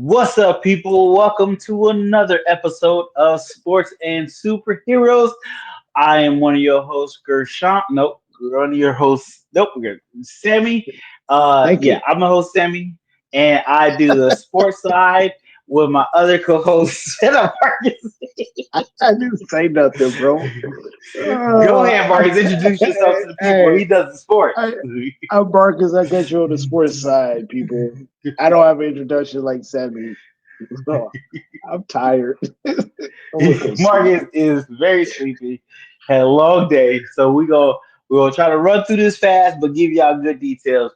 What's up, people? Welcome to another episode of Sports and Superheroes. I am one of your hosts, Gershon. Nope, one of your hosts. Nope, we're good. Sammy. Thank Yeah, you. I'm the host, Sammy, and I do the sports side with my other co-host, Marcus. I didn't say nothing, bro. Go ahead, I, Marcus. Introduce yourself to the people. hey, He does the sports. I, I'm Marcus. I got you on the sports side, people. I don't have an introduction like Sammy. So, I'm tired. I want to go sleep. Marcus is very sleepy, had a long day, so we gonna try to run through this fast, but give y'all good details.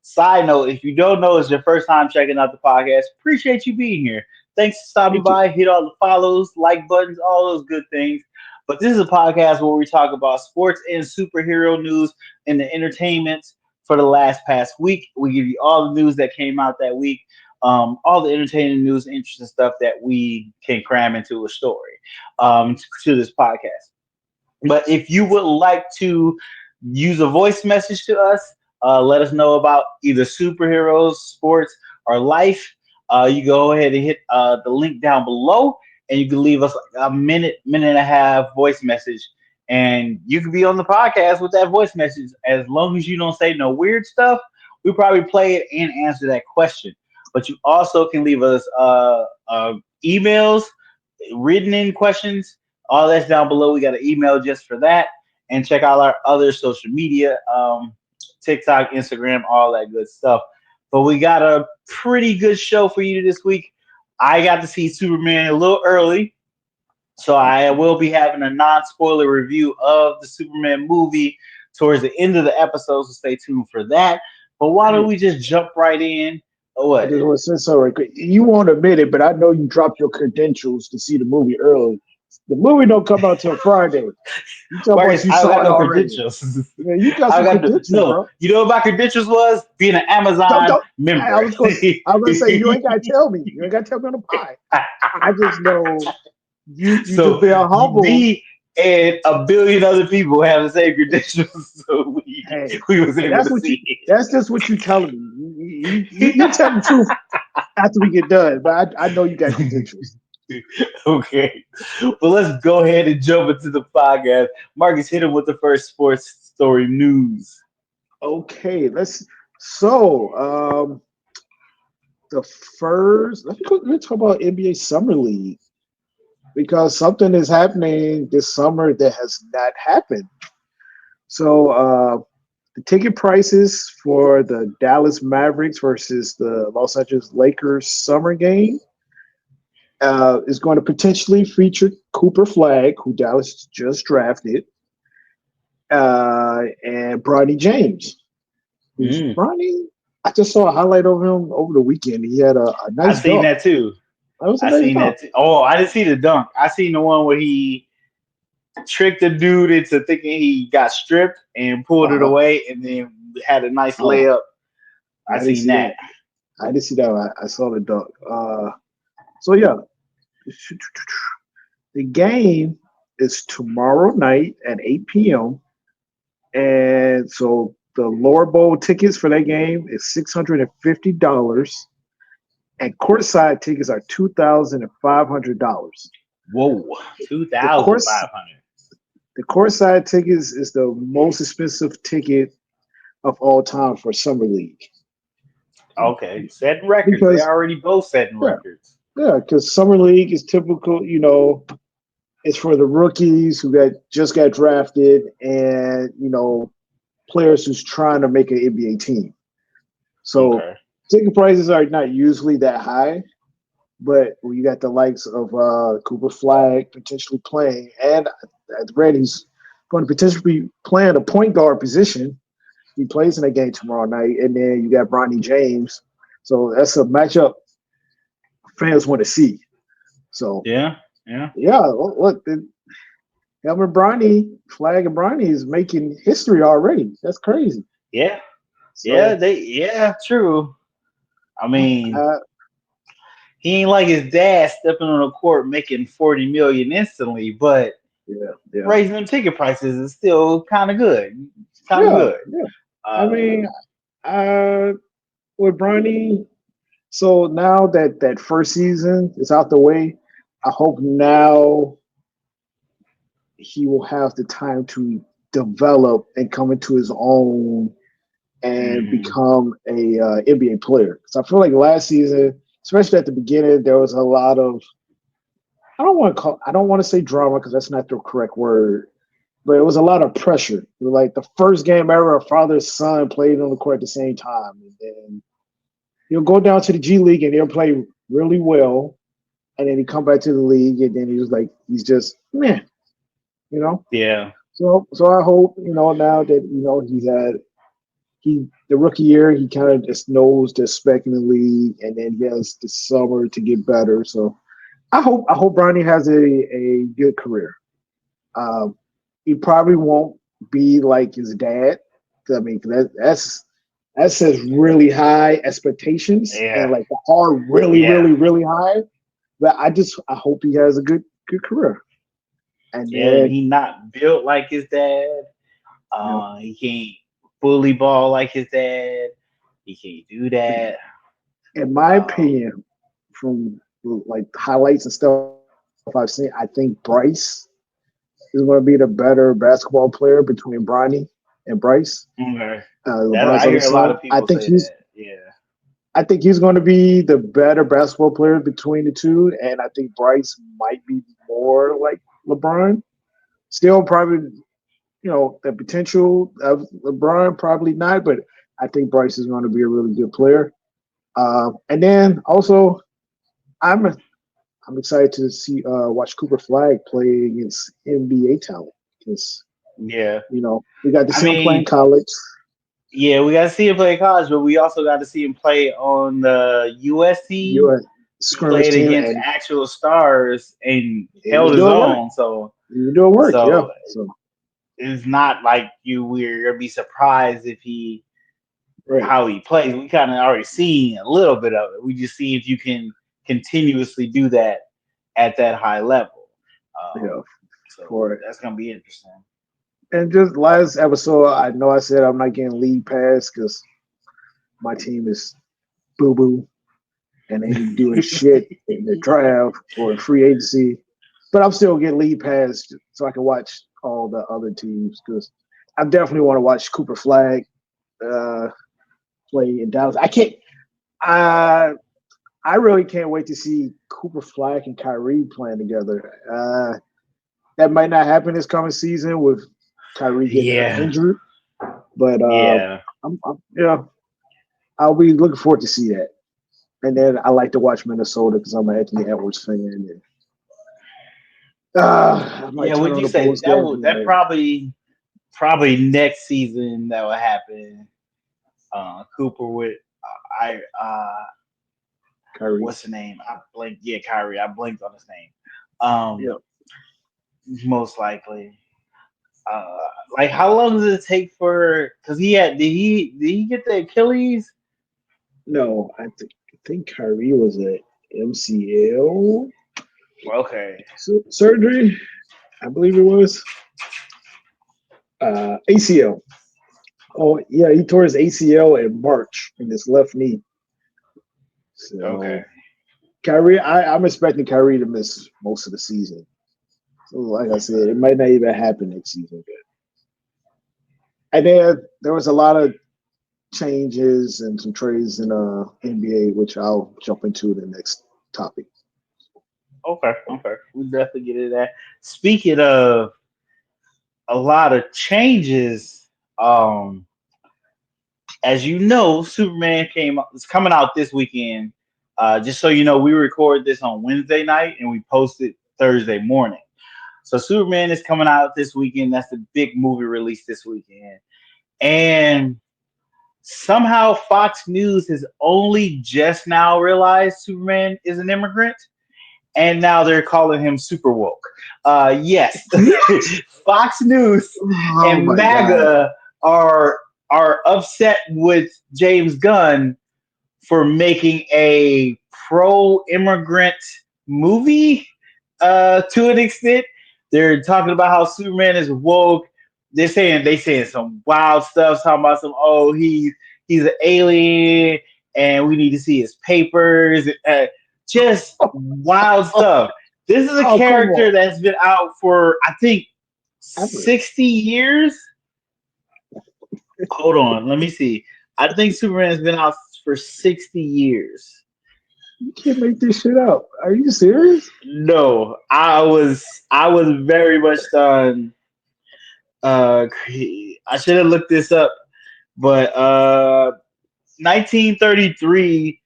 Side note: if you don't know, it's your first time checking out the podcast. Appreciate you being here. Thanks for stopping Thank you. by. Hit all the follows, like buttons, all those good things. But this is a podcast where we talk about sports and superhero news and the entertainment for the last past week. We give you all the news that came out that week, all the entertaining news, interesting stuff that we can cram into a story to this podcast. But if you would like to use a voice message to us, let us know about either superheroes, sports, or life. You go ahead and hit the link down below, and you can leave us like a minute, minute and a half voice message, and you can be on the podcast with that voice message. As long as you don't say no weird stuff, we probably play it and answer that question. But you also can leave us emails, written in questions, all that's down below. We got an email just for that. And check out our other social media, TikTok, Instagram, all that good stuff. But we got a pretty good show for you this week. I got to see Superman a little early, so I will be having a non-spoiler review of the Superman movie towards the end of the episode, so stay tuned for that. But why don't Hey, we just jump right in? I What? just want to say something right quick. You won't admit it, but I know you dropped your credentials to see the movie early. The movie don't come out till Friday. You talking about Marcus, you I don't saw got it no already. credentials. Yeah, you got I some got the credentials, no. bro. You know what my credentials was? Being an Amazon Don't. I member. was going. I was going to say you ain't got to tell me. You ain't got to tell me on the pie. I just know you just So being humble. me and a billion other people have the same credentials, so we Hey, we was and able that's to what you. see That's just what you telling me. it. You tell the truth after we get done. But I know you got credentials. Okay, well let's go ahead and jump into the podcast. Marcus, hit him with the first sports story news. Okay, let's. So, the first. Let's talk about NBA Summer League because something is happening this summer that has not happened. So, the ticket prices for the Dallas Mavericks versus the Los Angeles Lakers summer game is going to potentially feature Cooper Flagg, who Dallas just drafted, and Bronny James. Who's Mm, Bronny? I just saw a highlight of him over the weekend. He had a I nice seen dunk. that too. That was a I nice seen dunk. that too. Oh, I didn't see the dunk. I seen the one where he tricked the dude into thinking he got stripped and pulled it Uh-huh. away, and then had a nice Oh, layup. I I didn't seen see that. that. I didn't see that. I saw the dunk. So yeah, the game is tomorrow night at 8 p.m. And so the lower bowl tickets for that game is $650, and courtside tickets are $2,500. Whoa, two The thousand course five hundred. the courtside tickets is the most expensive ticket of all time for summer league Okay, setting records. They because already both setting yeah, records. yeah, because summer league is typical. It's for the rookies who got drafted, and players who's trying to make an NBA team. So Okay. ticket prices are not usually that high, but when you got the likes of Cooper Flag potentially playing, and at read he's going to potentially be playing a point guard position. He plays in a game tomorrow night, and then you got Bronny James. So that's a matchup fans want to see. So Yeah, yeah, yeah, look, Elmer Bronny, Flag and Bronny is making history already. That's crazy. yeah, yeah. So Yeah, true. I mean, uh, he ain't like his dad stepping on the court making 40 million instantly, but yeah, yeah, raising them ticket prices is still kind of good. It's kind of yeah, good. yeah. I Uh, mean, uh, with Bronny, So now that that first season is out the way, I hope now he will have the time to develop and come into his own and Hmm. become a NBA player. So I feel like last season, especially at the beginning, there was a lot of I don't want to say drama because that's not the correct word, but it was a lot of pressure. It was like the first game ever, a father son played on the court at the same time, and then he'll go down to the G League and he'll play really well, and then he come back to the league, and then he was like he's just man, you know. Yeah. So I hope now that he's had the rookie year he kind of just knows the spec in the league, and then he has the summer to get better. So I hope Bronny has a good career. Um, he probably won't be like his dad. I mean, that says really high expectations and Yeah. like the hard really Yeah. really really high. But I hope he has a good career. And Yeah. And then he not built like his dad. you know, He can't fully ball like his dad. He can't do that. in my Um, opinion, from like highlights and stuff I've seen, I think Bryce is going to be the better basketball player between Bronny and Bryce. okay. LeBron's That on the I hear a side. lot of people say that. Yeah. I think he's going to be the better basketball player between the two, and I think Bryce might be more like LeBron. Still, probably the potential of LeBron, probably not, but I think Bryce is going to be a really good player. And then also, I'm I'm excited to see watch Cooper Flagg play against NBA talent because Yeah. we got to I see him play in mean, college. yeah, we got to see him play in college, but we also got to see him play on the US team. U.S. He scrimmage played team, against and actual stars and he was held his doing work. own. So, He was doing work, yeah. so So it's not like we're gonna be surprised if he right, how he plays. We kind of already seen a little bit of it. We just see if you can continuously do that at that high level. Um, yeah, so for it. that's gonna be interesting. And just last episode, I know I said I'm not getting league pass because my team is boo boo and they ain't doing shit in the draft or in free agency. But I'm still getting league pass so I can watch all the other teams because I definitely want to watch Cooper Flag uh, play in Dallas. I I really can't wait to see Cooper Flag and Kyrie playing together. That might not happen this coming season with Kyrie getting Yeah, injured, but yeah, I'll be looking forward to see that. And then I like to watch Minnesota because I'm an Anthony Edwards fan. And I might yeah. turn Would on you the say Bulls that game would that tonight. probably next season that will happen? Cooper with I Kyrie. what's the name? I blinked. Yeah, Kyrie. I blinked on his name. Um, Yeah. most likely. Uh, like how long does it take for? Because he had did he get the Achilles? No, I think Kyrie was at MCL Okay, surgery. I believe it was ACL. Oh yeah, he tore his ACL in March in his left knee. okay. So Kyrie, I'm expecting Kyrie to miss most of the season. So like I said, it might not even happen next season. And then there was a lot of changes and some trades in NBA, which I'll jump into the next topic. Okay, okay. We definitely get into that. Speaking of a lot of changes, as you know, Superman is coming out this weekend. Just so you know, we record this on Wednesday night and we post it Thursday morning. So Superman is coming out this weekend. That's the big movie release this weekend. And somehow Fox News has only just now realized Superman is an immigrant and now they're calling him Superwoke. Yes, What? Fox News Oh and my god! MAGA are upset with James Gunn for making a pro-immigrant movie. To an extent, they're talking about how Superman is woke. They saying some wild stuff, talking about some he's an alien and we need to see his papers. Just wild stuff. This is a Oh, come character on. that's been out for I think Ever. 60 years. Hold on, let me see. I think Superman has been out for 60 years. You can't make this shit up. Are you serious? No, I was very much done. I should have looked this up, but 1933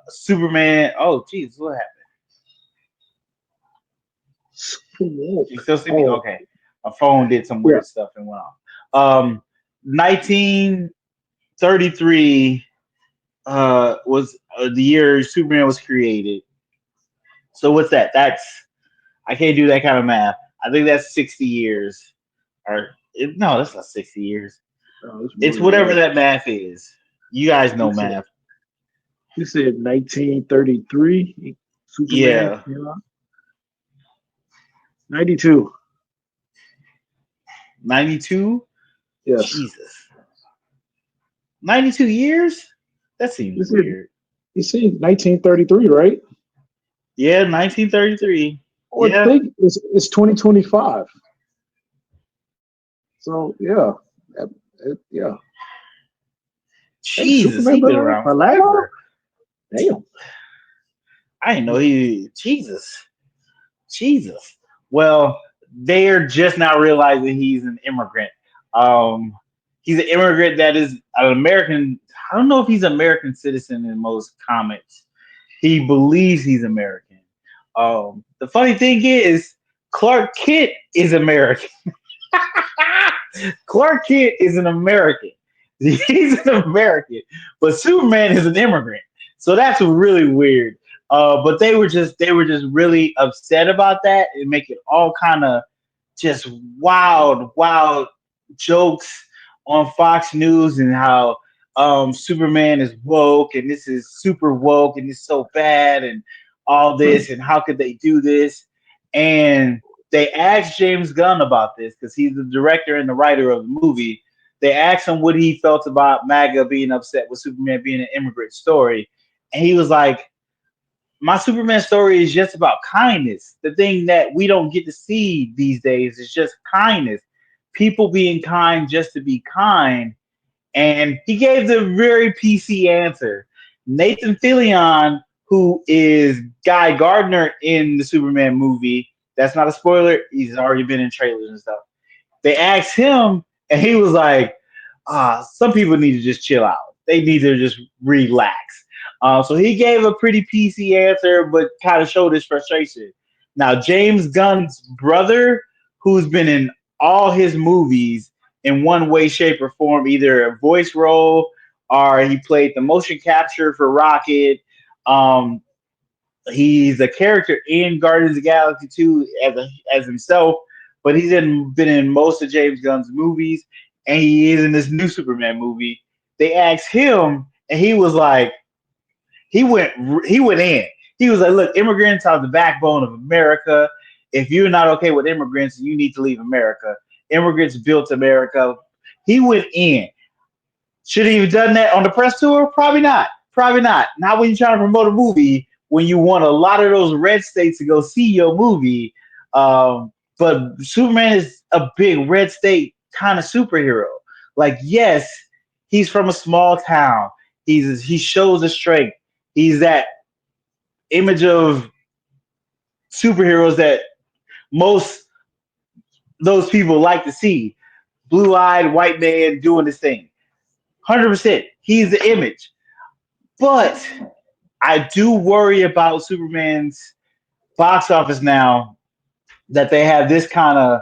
Superman. Oh, jeez, what happened? You still see me? Oh, Okay, my phone did some yeah. weird stuff and went off. 1933 was the year Superman was created. So what's that? That's I can't do that kind of math. I think that's 60 years. No, that's not 60 years. No, it's more It's than whatever that. that math is. You guys know You said math. you said 1933 Superman. Yeah, 92. 92. Yes. Jesus, 92 years. That You seems said weird. you said 1933, right? Yeah, 1933. Oh, I Yeah, think it's 2025. So yeah, yeah. Hey, Jesus, Superman he been been around around for that long? forever. Damn. I didn't know he. Jesus. Well, they're just now realizing he's an immigrant. Um, he's an immigrant that is an American. I don't know if he's an American citizen in most comics. He believes he's American. The funny thing is, Clark Kent is American. Clark Kent is an American. He's an American, but Superman is an immigrant. So that's really weird. But they were just really upset about that and make it all kind of just wild jokes on Fox News and how Superman is woke and this is super woke and it's so bad and all this and how could they do this? And they asked James Gunn about this because he's the director and the writer of the movie. They asked him what he felt about MAGA being upset with Superman being an immigrant story, and he was like, my Superman story is just about kindness. The thing that we don't get to see these days is just kindness. People being kind just to be kind. And he gave the very PC answer. Nathan Fillion, who is Guy Gardner in the Superman movie, that's not a spoiler. He's already been in trailers and stuff. They asked him, and he was like, some people need to just chill out. They need to just relax. So he gave a pretty PC answer, but kind of showed his frustration. Now, James Gunn's brother, who's been in all his movies in one way, shape, or form, either a voice role or he played the motion capture for Rocket. Um, he's a character in Guardians of the Galaxy 2 as himself, but been in most of James Gunn's movies, and he is in this new Superman movie. They asked him, and he was like, he went he went in. He was like, "Look, immigrants are the backbone of America. If you're not okay with immigrants, you need to leave America. Immigrants built America." He went in. Should he have done that on the press tour? Probably not. Probably not. Not when you're trying to promote a movie when you want a lot of those red states to go see your movie. But Superman is a big red state kind of superhero. Like, yes, he's from a small town. He shows a strength. He's that image of superheroes that most those people like to see. Blue-eyed white man doing this thing. 100%. He's the image. But I do worry about Superman's box office now that they have this kind of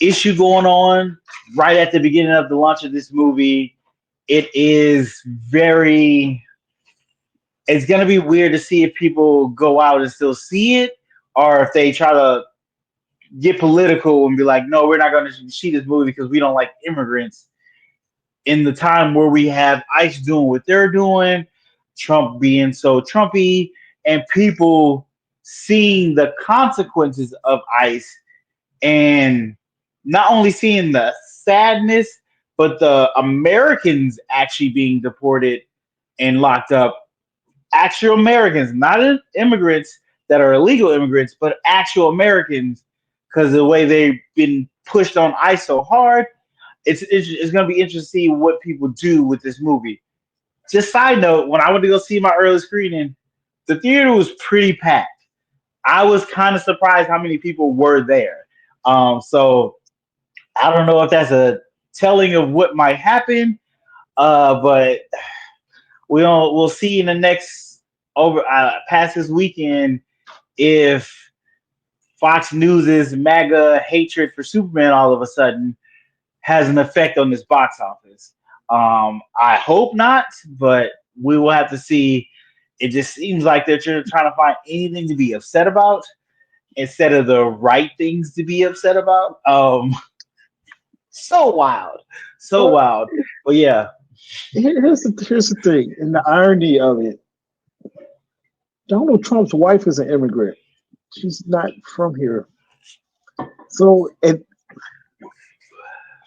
issue going on right at the beginning of the launch of this movie. It is very, it's going to be weird to see if people go out and still see it or if they try to get political and be like, no, we're not going to see this movie because we don't like immigrants in the time where we have ICE doing what they're doing, Trump being so Trumpy, and people seeing the consequences of ICE and not only seeing the sadness, but the Americans actually being deported. and locked up actual Americans, not immigrants that are illegal immigrants, but actual Americans because of the way they've been pushed on ice so hard. It's going to be interesting to see what people do with this movie. Just side note, when I went to go see my early screening, the theater was pretty packed. I was kind of surprised how many people were there. So I don't know if that's a telling of what might happen, but we'll see in the next over past this weekend if Fox News's MAGA hatred for Superman all of a sudden has an effect on this box office. I hope not, but we will have to see. It just seems like they're trying to find anything to be upset about instead of the right things to be upset about. So wild, so Well, wild. But yeah, here's the thing, and the irony of it. Donald Trump's wife is an immigrant. She's not from here. So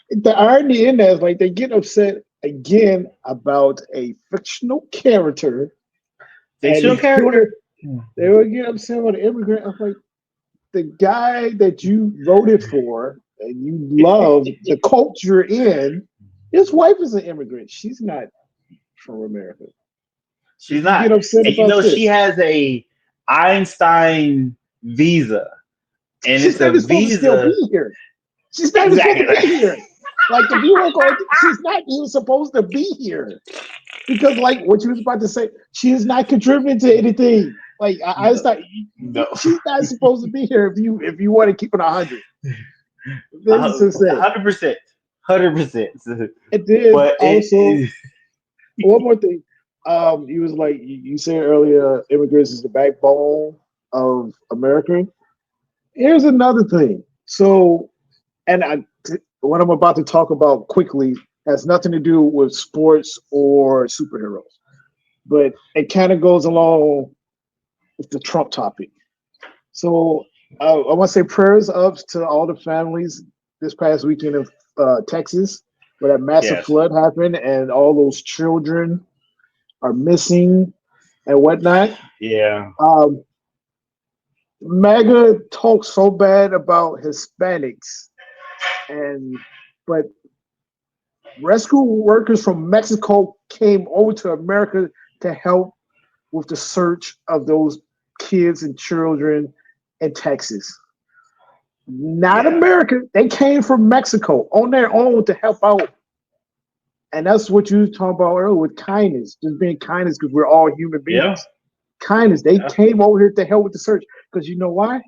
the irony in that is like they get upset again about a fictional character, and fictional character. they will get upset about an immigrant. I'm like, the guy that you voted for and you love the culture in, his wife is an immigrant. She's not from America. She's You not, get upset and about she this. has a Einstein visa, and She's it's not a even supposed to still visa be here. She's not even supposed to be exactly. here. Like if you were going, she's not even supposed to be here because, like what you was about to say, she is not contributing to anything. Like I No, was like, no, she's not supposed to be here if you want to keep it 100. This is insane. 100%, 100%. And then But also one more thing. You was like you said earlier, immigrants is the backbone of America. Here's another thing. So, and what I'm about to talk about quickly has nothing to do with sports or superheroes, but it kind of goes along with the Trump topic. So, I want to say prayers up to all the families this past weekend in Texas, where that massive yes, flood happened and all those children are missing and whatnot. yeah, Um, MAGA talks so bad about Hispanics, and but rescue workers from Mexico came over to America to help with the search of those kids and children in Texas. Not yeah, America. They came from Mexico on their own to help out. And that's what you were talking about earlier with kindness, just being kindness because we're all human yeah, beings. Kindness. They yeah, came over here to help with the search because you know why?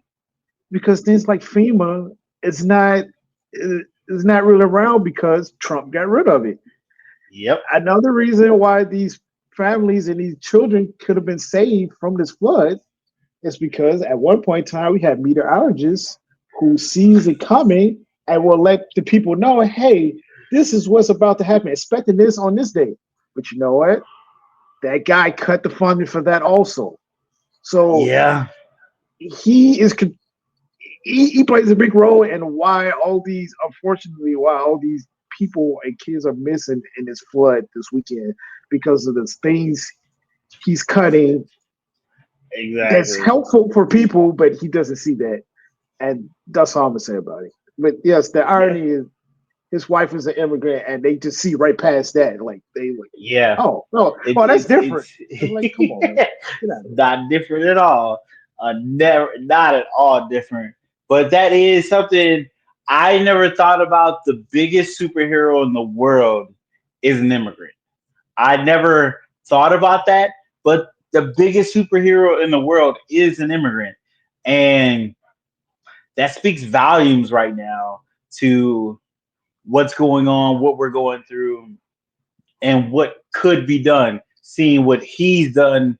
Because things like FEMA is not really around because Trump got rid of it. yep, Another reason why these families and these children could have been saved from this flood is because at one point in time we had meteorologists who sees it coming and will let the people know, hey, this is what's about to happen, expecting this on this day. But you know what? That guy cut the funding for that also. So yeah, he is he plays a big role in why all these, unfortunately, why all these people and kids are missing in this flood this weekend because of the things he's cutting that's exactly. helpful for people, but he doesn't see that. And that's all I'm gonna say about it. But yes, the Yeah, irony is his wife is an immigrant and they just see right past that. Like they like, yeah. oh no, oh that's different. It's like, come on, man. It's Get out of here. not different at all. Never, not at all different. But that is something I never thought about. The biggest superhero in the world is an immigrant. I never thought about that, but the biggest superhero in the world is an immigrant, and that speaks volumes right now to what's going on, what we're going through, and what could be done. Seeing what he's done,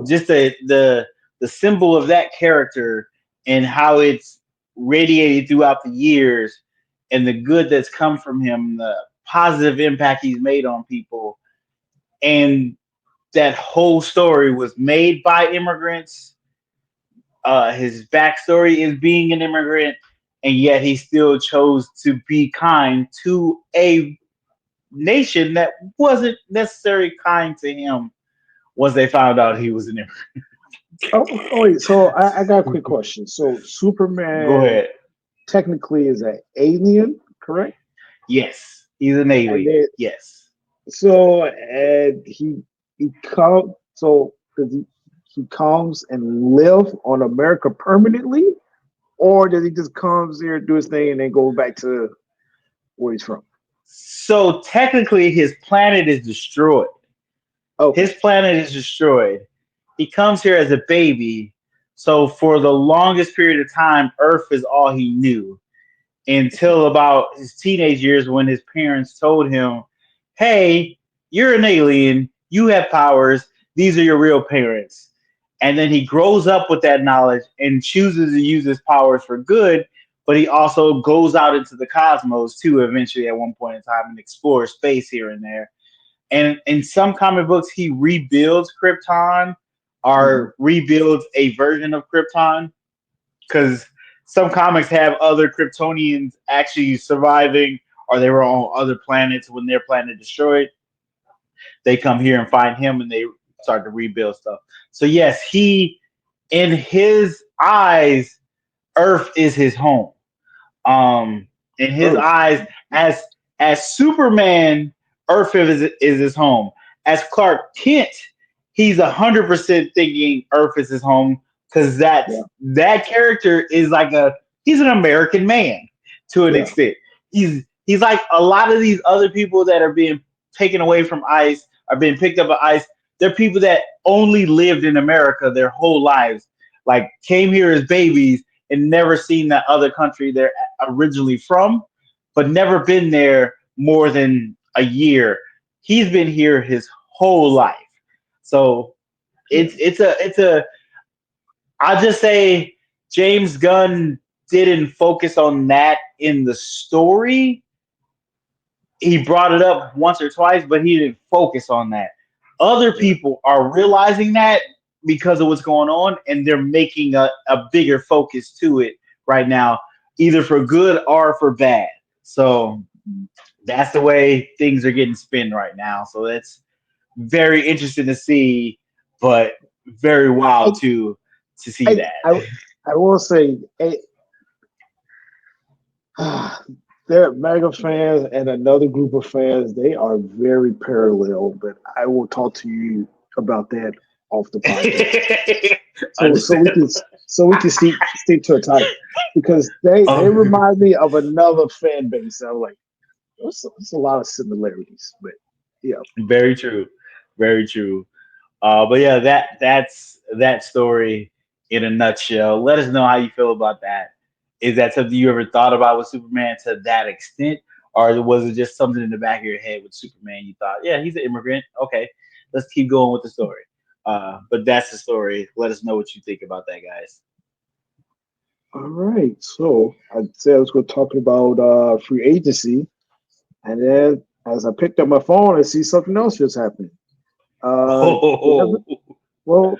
just the symbol of that character and how it's radiated throughout the years, and the good that's come from him, the positive impact he's made on people, and that whole story was made by immigrants. His backstory is being an immigrant, and yet he still chose to be kind to a nation that wasn't necessarily kind to him. once they found out he was an immigrant. Oh, wait. So I got a quick question. So Go Superman ahead. technically is an alien, correct? Yes, he's an And alien. then Yes. and he come so does he comes and live on America permanently, or does he just comes here do his thing and then go back to where he's from? So technically, his planet is destroyed. His Okay. planet is destroyed. He comes here as a baby. So for the longest period of time, Earth is all he knew until about his teenage years when his parents told him, "Hey, you're an alien. You have powers. These are your real parents." And then he grows up with that knowledge and chooses to use his powers for good, but he also goes out into the cosmos too eventually at one point in time and explores space here and there. And in some comic books, he rebuilds Krypton Mhm. or rebuilds a version of Krypton because some comics have other Kryptonians actually surviving, or they were on other planets when their planet destroyed. They come here and find him, and they start to rebuild stuff. So yes, he, in his eyes, Earth is his home. In his Earth. eyes, as Superman, Earth is his home. As Clark Kent, he's 100% thinking Earth is his home because Yeah. that character is like he's an American man to an Yeah. extent. He's like a lot of these other people that are being taken away from ICE are being picked up by ICE. They're people that only lived in America their whole lives, like came here as babies and never seen that other country they're originally from, but never been there more than a year. He's been here his whole life. So Yeah. it's a I'll just say James Gunn didn't focus on that in the story. He brought it up once or twice, but he didn't focus on that. Other Yeah. people are realizing that because of what's going on, and they're making a bigger focus to it right now, either for good or for bad. So that's the way things are getting spun right now. So that's very interesting to see, but very I wild to see I that. I, I will say they're mega fans and another group of fans. They are very parallel, but I will talk to you about that off the podcast. So we Understand? can stick to a topic because they Oh, remind me of another fan base. I'm like, there's a lot of similarities, but yeah. very true, very true. But yeah, that's that story in a nutshell. Let us know how you feel about that. Is that something you ever thought about with Superman to that extent, or was it just something in the back of your head with Superman? You thought, yeah, he's an immigrant. Okay, let's keep going with the story. But that's the story. Let us know what you think about that, guys. All right. So I said I was going to talk about free agency, and then as I picked up my phone, I see something else just happened. Uh, Devin, Oh, well,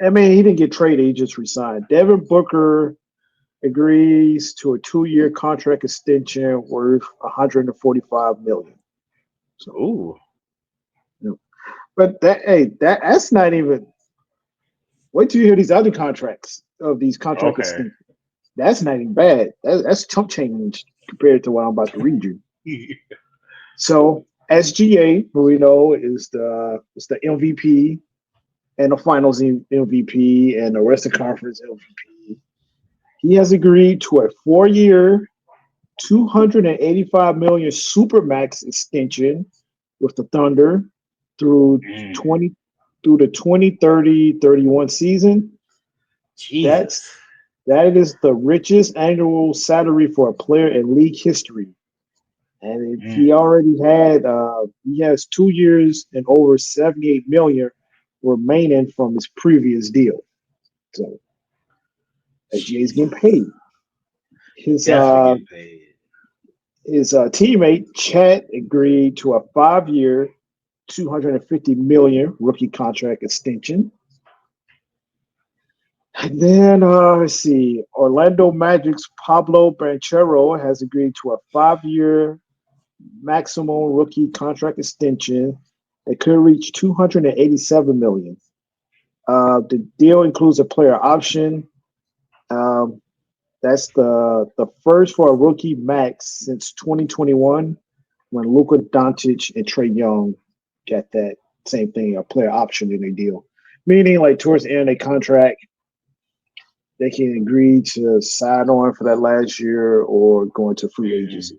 I mean, he didn't get traded; he just resigned. Devin Booker agrees to a 2-year contract extension worth 145 million. So, ooh, you know, but that's not even. Wait till you hear these other contracts of these contract okay. extensions. That's not even bad. That's chump change compared to what I'm about to read you. So SGA, who we know is the MVP and the Finals MVP and the rest of the conference MVP, he has agreed to a 4-year, 285 million supermax extension with the Thunder through Mm, 20 through the 2030-31 season. That's Jesus. that is the richest annual salary for a player in league history. And he Mm, already he has 2 years and over 78 million remaining from his previous deal. So SGA is getting Jesus. paid. His Definitely getting paid. teammate Chet agreed to a 5-year, 250 million rookie contract extension. And then let's see, Orlando Magic's Pablo Banchero has agreed to a 5-year maximum rookie contract extension It could reach 287 million. The deal includes a player option. Um, that's the first for a rookie max since 2021 when Luka Doncic and Trey Young got that same thing, a player option in their deal. Meaning, like towards the end of their contract, they can agree to sign on for that last year or go into free agency.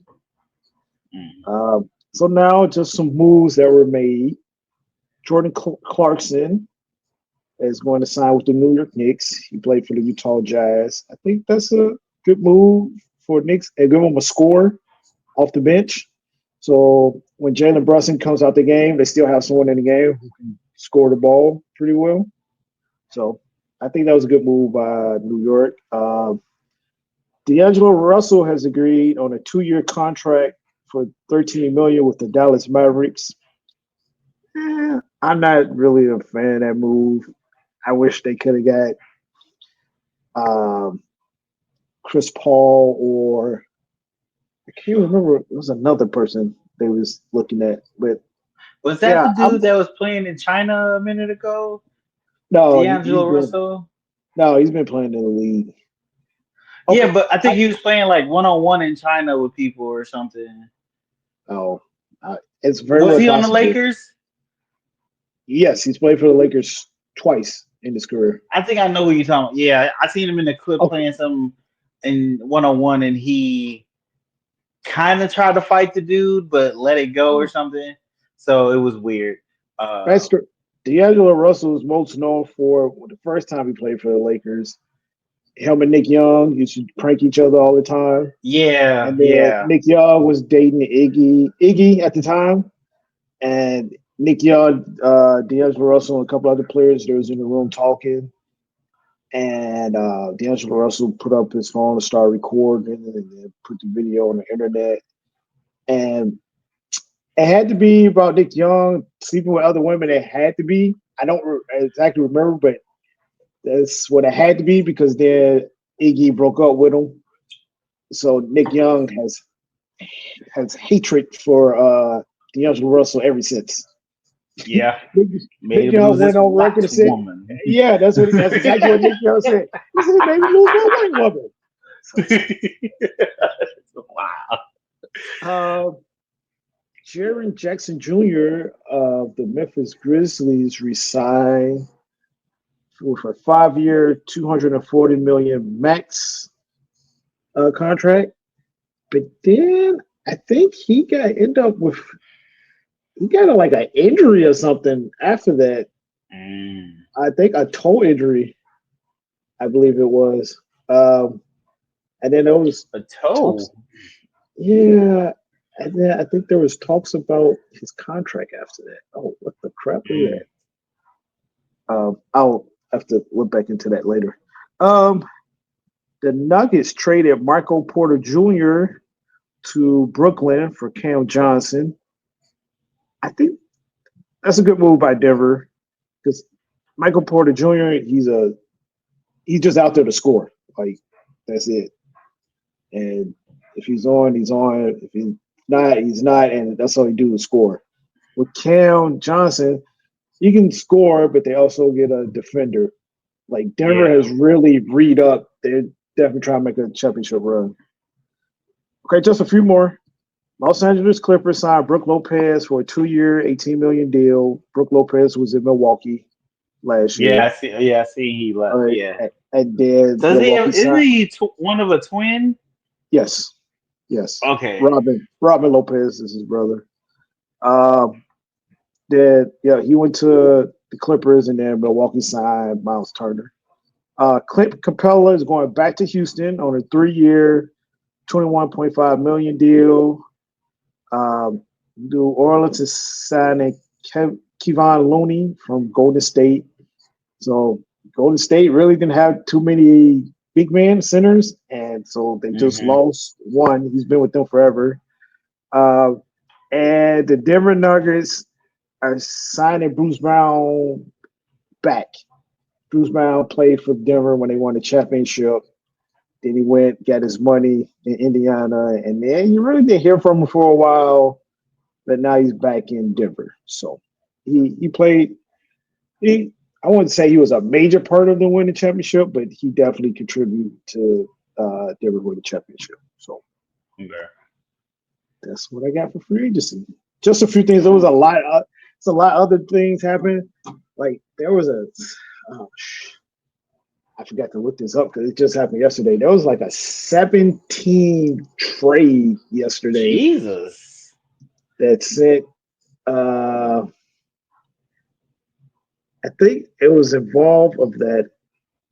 Mm, mm, So now, just some moves that were made. Jordan Clarkson is going to sign with the New York Knicks. He played for the Utah Jazz. I think that's a good move for Knicks and give him a score off the bench. So when Jalen Brunson comes out the game, they still have someone in the game who can score the ball pretty well. So I think that was a good move by New York. D'Angelo Russell has agreed on a 2-year contract for 13 million with the Dallas Mavericks. I'm not really a fan of that move. I wish they could have got Chris Paul or I can't remember. It was another person they was looking at, but Was that yeah, the I'm dude that was playing in China a minute ago? no. He's D'Angelo been Russell? no. He's been playing in the league. Okay. Yeah, but I I, think he was playing like 1-on-1 in China with people or something. oh, it's very Was well he on the possible. Lakers? Yes, he's played for the Lakers twice in his career. I think I know what you're talking about. Yeah, I seen him in the clip Okay. playing some in 1-on-1 and he kind of tried to fight the dude but let it go or Oh. something. So it was weird. That's true. D'Angelo Russell is most known for the first time he played for the Lakers. Him and Nick Young used to prank each other all the time. Yeah, And then yeah. Nick Young was dating Iggy at the time. And Nick Young, D'Angelo Russell, and a couple other players, they was in the room talking. And D'Angelo Russell put up his phone and started recording and then put the video on the internet. And it had to be about Nick Young sleeping with other women. It had to be. I don't exactly remember, but that's what it had to be because then Iggy broke up with him. So Nick Young has hatred for D'Angelo Russell ever since. Yeah. Nick, Made Nick him Young lose went his on record and white said, woman. "Yeah, that's exactly what Nick Young said. He said, maybe lose my white woman." So, Wow. uh, Jaren Jackson Jr. of the Memphis Grizzlies resigned with a 5-year, 240 million max contract. But then I think he got like an injury or something after that. Mm. I think a toe injury, I believe it was. And then there was A talks. toe. Yeah, and then I think there was talks about his contract after that. Oh, what the crap is Mm. that? I'll have to look back into that later. Um, the Nuggets traded Michael Porter Jr. to Brooklyn for Cam Johnson. I think that's a good move by Denver because Michael Porter Jr. He's just out there to score. Like that's it. And if he's on, he's on. If he's not, he's not. And that's all he do is score. With Cam Johnson, he can score, but they also get a defender. Like Denver Yeah. has really read up. They're definitely trying to make a championship run. Okay, just a few more. Los Angeles Clippers signed Brook Lopez for a 2-year, 18 million deal. Brook Lopez was in Milwaukee last Yeah, year. I see. Yeah, I see. He All left. right, Yeah. and then Does he Milwaukee have? Isn't signed. he one of a twin? Yes, yes. Okay. Robin Lopez is his brother. Um, then yeah, he went to the Clippers, and then Milwaukee signed Miles Turner. Clint Capella is going back to Houston on a 3-year, 21.5 million deal. Um, New Orleans is signing Kevon Looney from Golden State. So Golden State really didn't have too many big man centers, and so they just Hmm. lost one. He's been with them forever. Uh, and the Denver Nuggets are signing Bruce Brown back. Bruce Brown played for Denver when they won the championship. Then he went, got his money in Indiana, and then you really didn't hear from him for a while. But now he's back in Denver. So he played. He I wouldn't say he was a major part of the winning championship, but he definitely contributed to Denver winning championship. So Okay. that's what I got for free agency. Just a few things. There was a lot. It's a lot of other things happening. Like there was a. Oh, I forgot to look this up because it just happened yesterday. There was like a 17 trade yesterday Jesus. that sent. Uh, I think it was involved of that.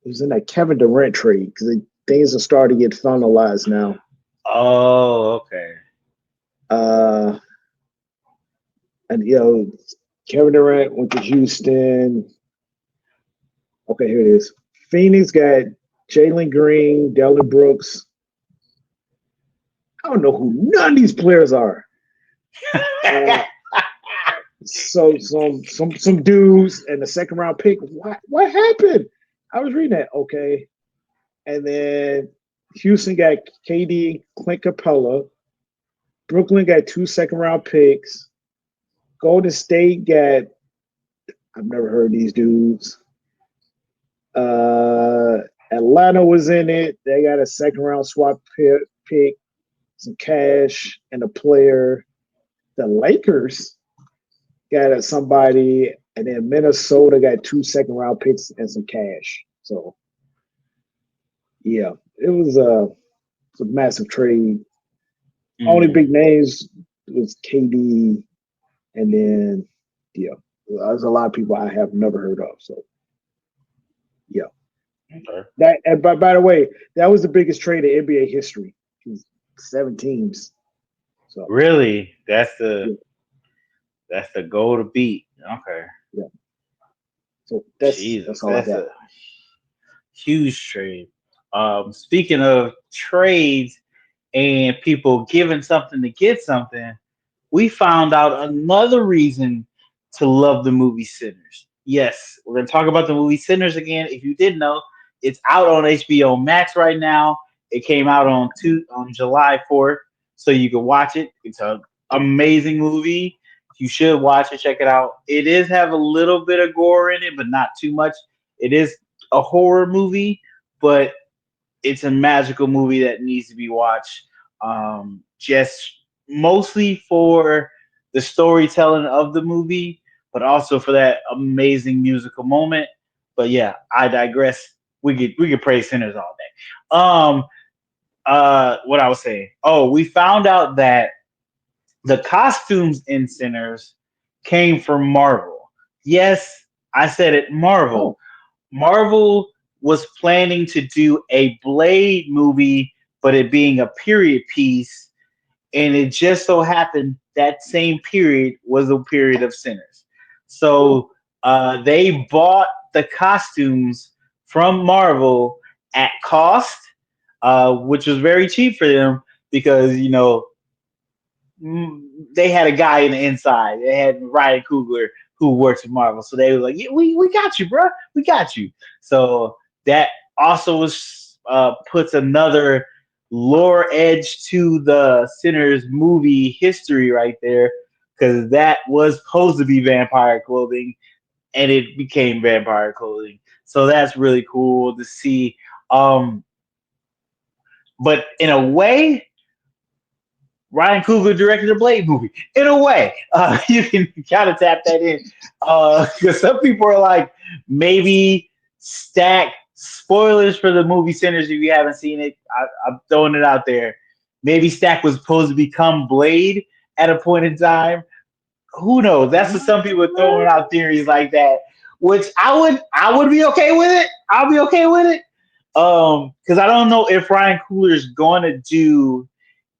It was in that Kevin Durant trade because things are starting to get finalized now. Oh, okay. Uh, and Kevin Durant went to Houston. Okay, here it is. Phoenix got Jalen Green, Dylan Brooks. I don't know who none of these players are. Uh, so some dudes and the second round pick. What happened? I was reading that. Okay, and then Houston got KD, Clint Capella. Brooklyn got 2 second round picks. Golden State got. I've never heard of these dudes. Uh, Atlanta was in it. They got a second round swap pick, some cash, and a player. The Lakers got somebody, and then Minnesota got 2 second round picks and some cash. So yeah, it was a massive trade. Only Mm, big names was KD, and then yeah, there's a lot of people I have never heard of. So yeah, okay. that. And by the way, that was the biggest trade in NBA history. 7 teams. So Really? yeah, That's the goal to beat. Okay. yeah. So that's Jesus, all I that's got. a huge trade. Speaking of trades and people giving something to get something, we found out another reason to love the movie Sinners. Yes, we're going to talk about the movie Sinners again. If you didn't know, it's out on HBO Max right now. It came out on July 4th, so you can watch it. It's an amazing movie. You should watch it. Check it out. It is have a little bit of gore in it, but not too much. It is a horror movie, but it's a magical movie that needs to be watched. Just mostly for the storytelling of the movie, but also for that amazing musical moment. But yeah, I digress. We could praise Sinners all day. What I was saying. Oh, we found out that the costumes in Sinners came from Marvel. Yes, I said it, Marvel. Oh, Marvel was planning to do a Blade movie, but it being a period piece, and it just so happened that same period was a period of Sinners. oh, So they bought the costumes from Marvel at cost, which was very cheap for them because they had a guy in the inside. They had Ryan Coogler who works at Marvel, so they were like, "Yeah, we got you, bro. We got you." So that also was puts another lore edge to the Sinners movie history right there, because that was supposed to be vampire clothing, and it became vampire clothing. So that's really cool to see. Um, but in a way, Ryan Coogler directed a Blade movie. In a way, you can kind of tap that in because some people are like, maybe stack spoilers for the movie Sinners if you haven't seen it. I'm throwing it out there. Maybe Stack was supposed to become Blade at a point in time. Who knows? That's what some people are throwing out theories like that, which I would be okay with it. I'll be okay with it. Because I don't know if Ryan Coogler is going to do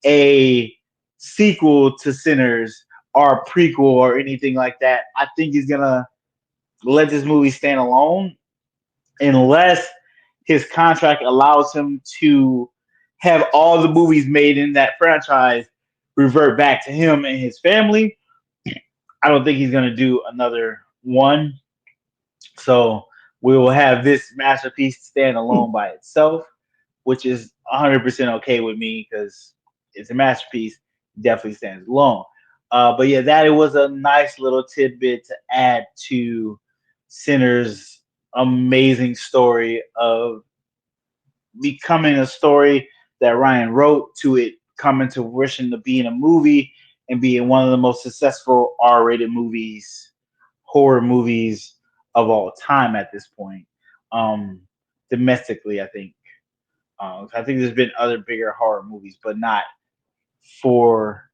a sequel to Sinners or a prequel or anything like that. I think he's gonna let this movie stand alone unless his contract allows him to have all the movies made in that franchise revert back to him and his family. I don't think he's gonna do another one. So we will have this masterpiece stand hmm. alone by itself, which is 100% okay with me because it's a masterpiece. Definitely stands alone. But yeah, that it was a nice little tidbit to add to Sinner's amazing story of becoming a story that Ryan wrote to it coming to fruition to being a movie and being one of the most successful R-rated movies, horror movies of all time at this point. Um, Domestically, I think. I think there's been other bigger horror movies, but not for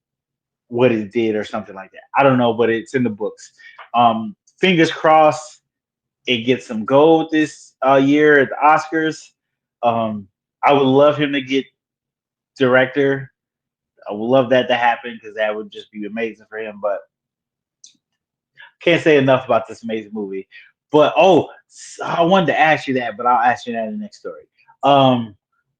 what it did or something like that. I don't know, but it's in the books. Fingers crossed it gets some gold this year at the Oscars. Um, I would love him to get director. I would love that to happen because that would just be amazing for him. But can't say enough about this amazing movie. But I wanted to ask you that, but I'll ask you that in the next story. Um,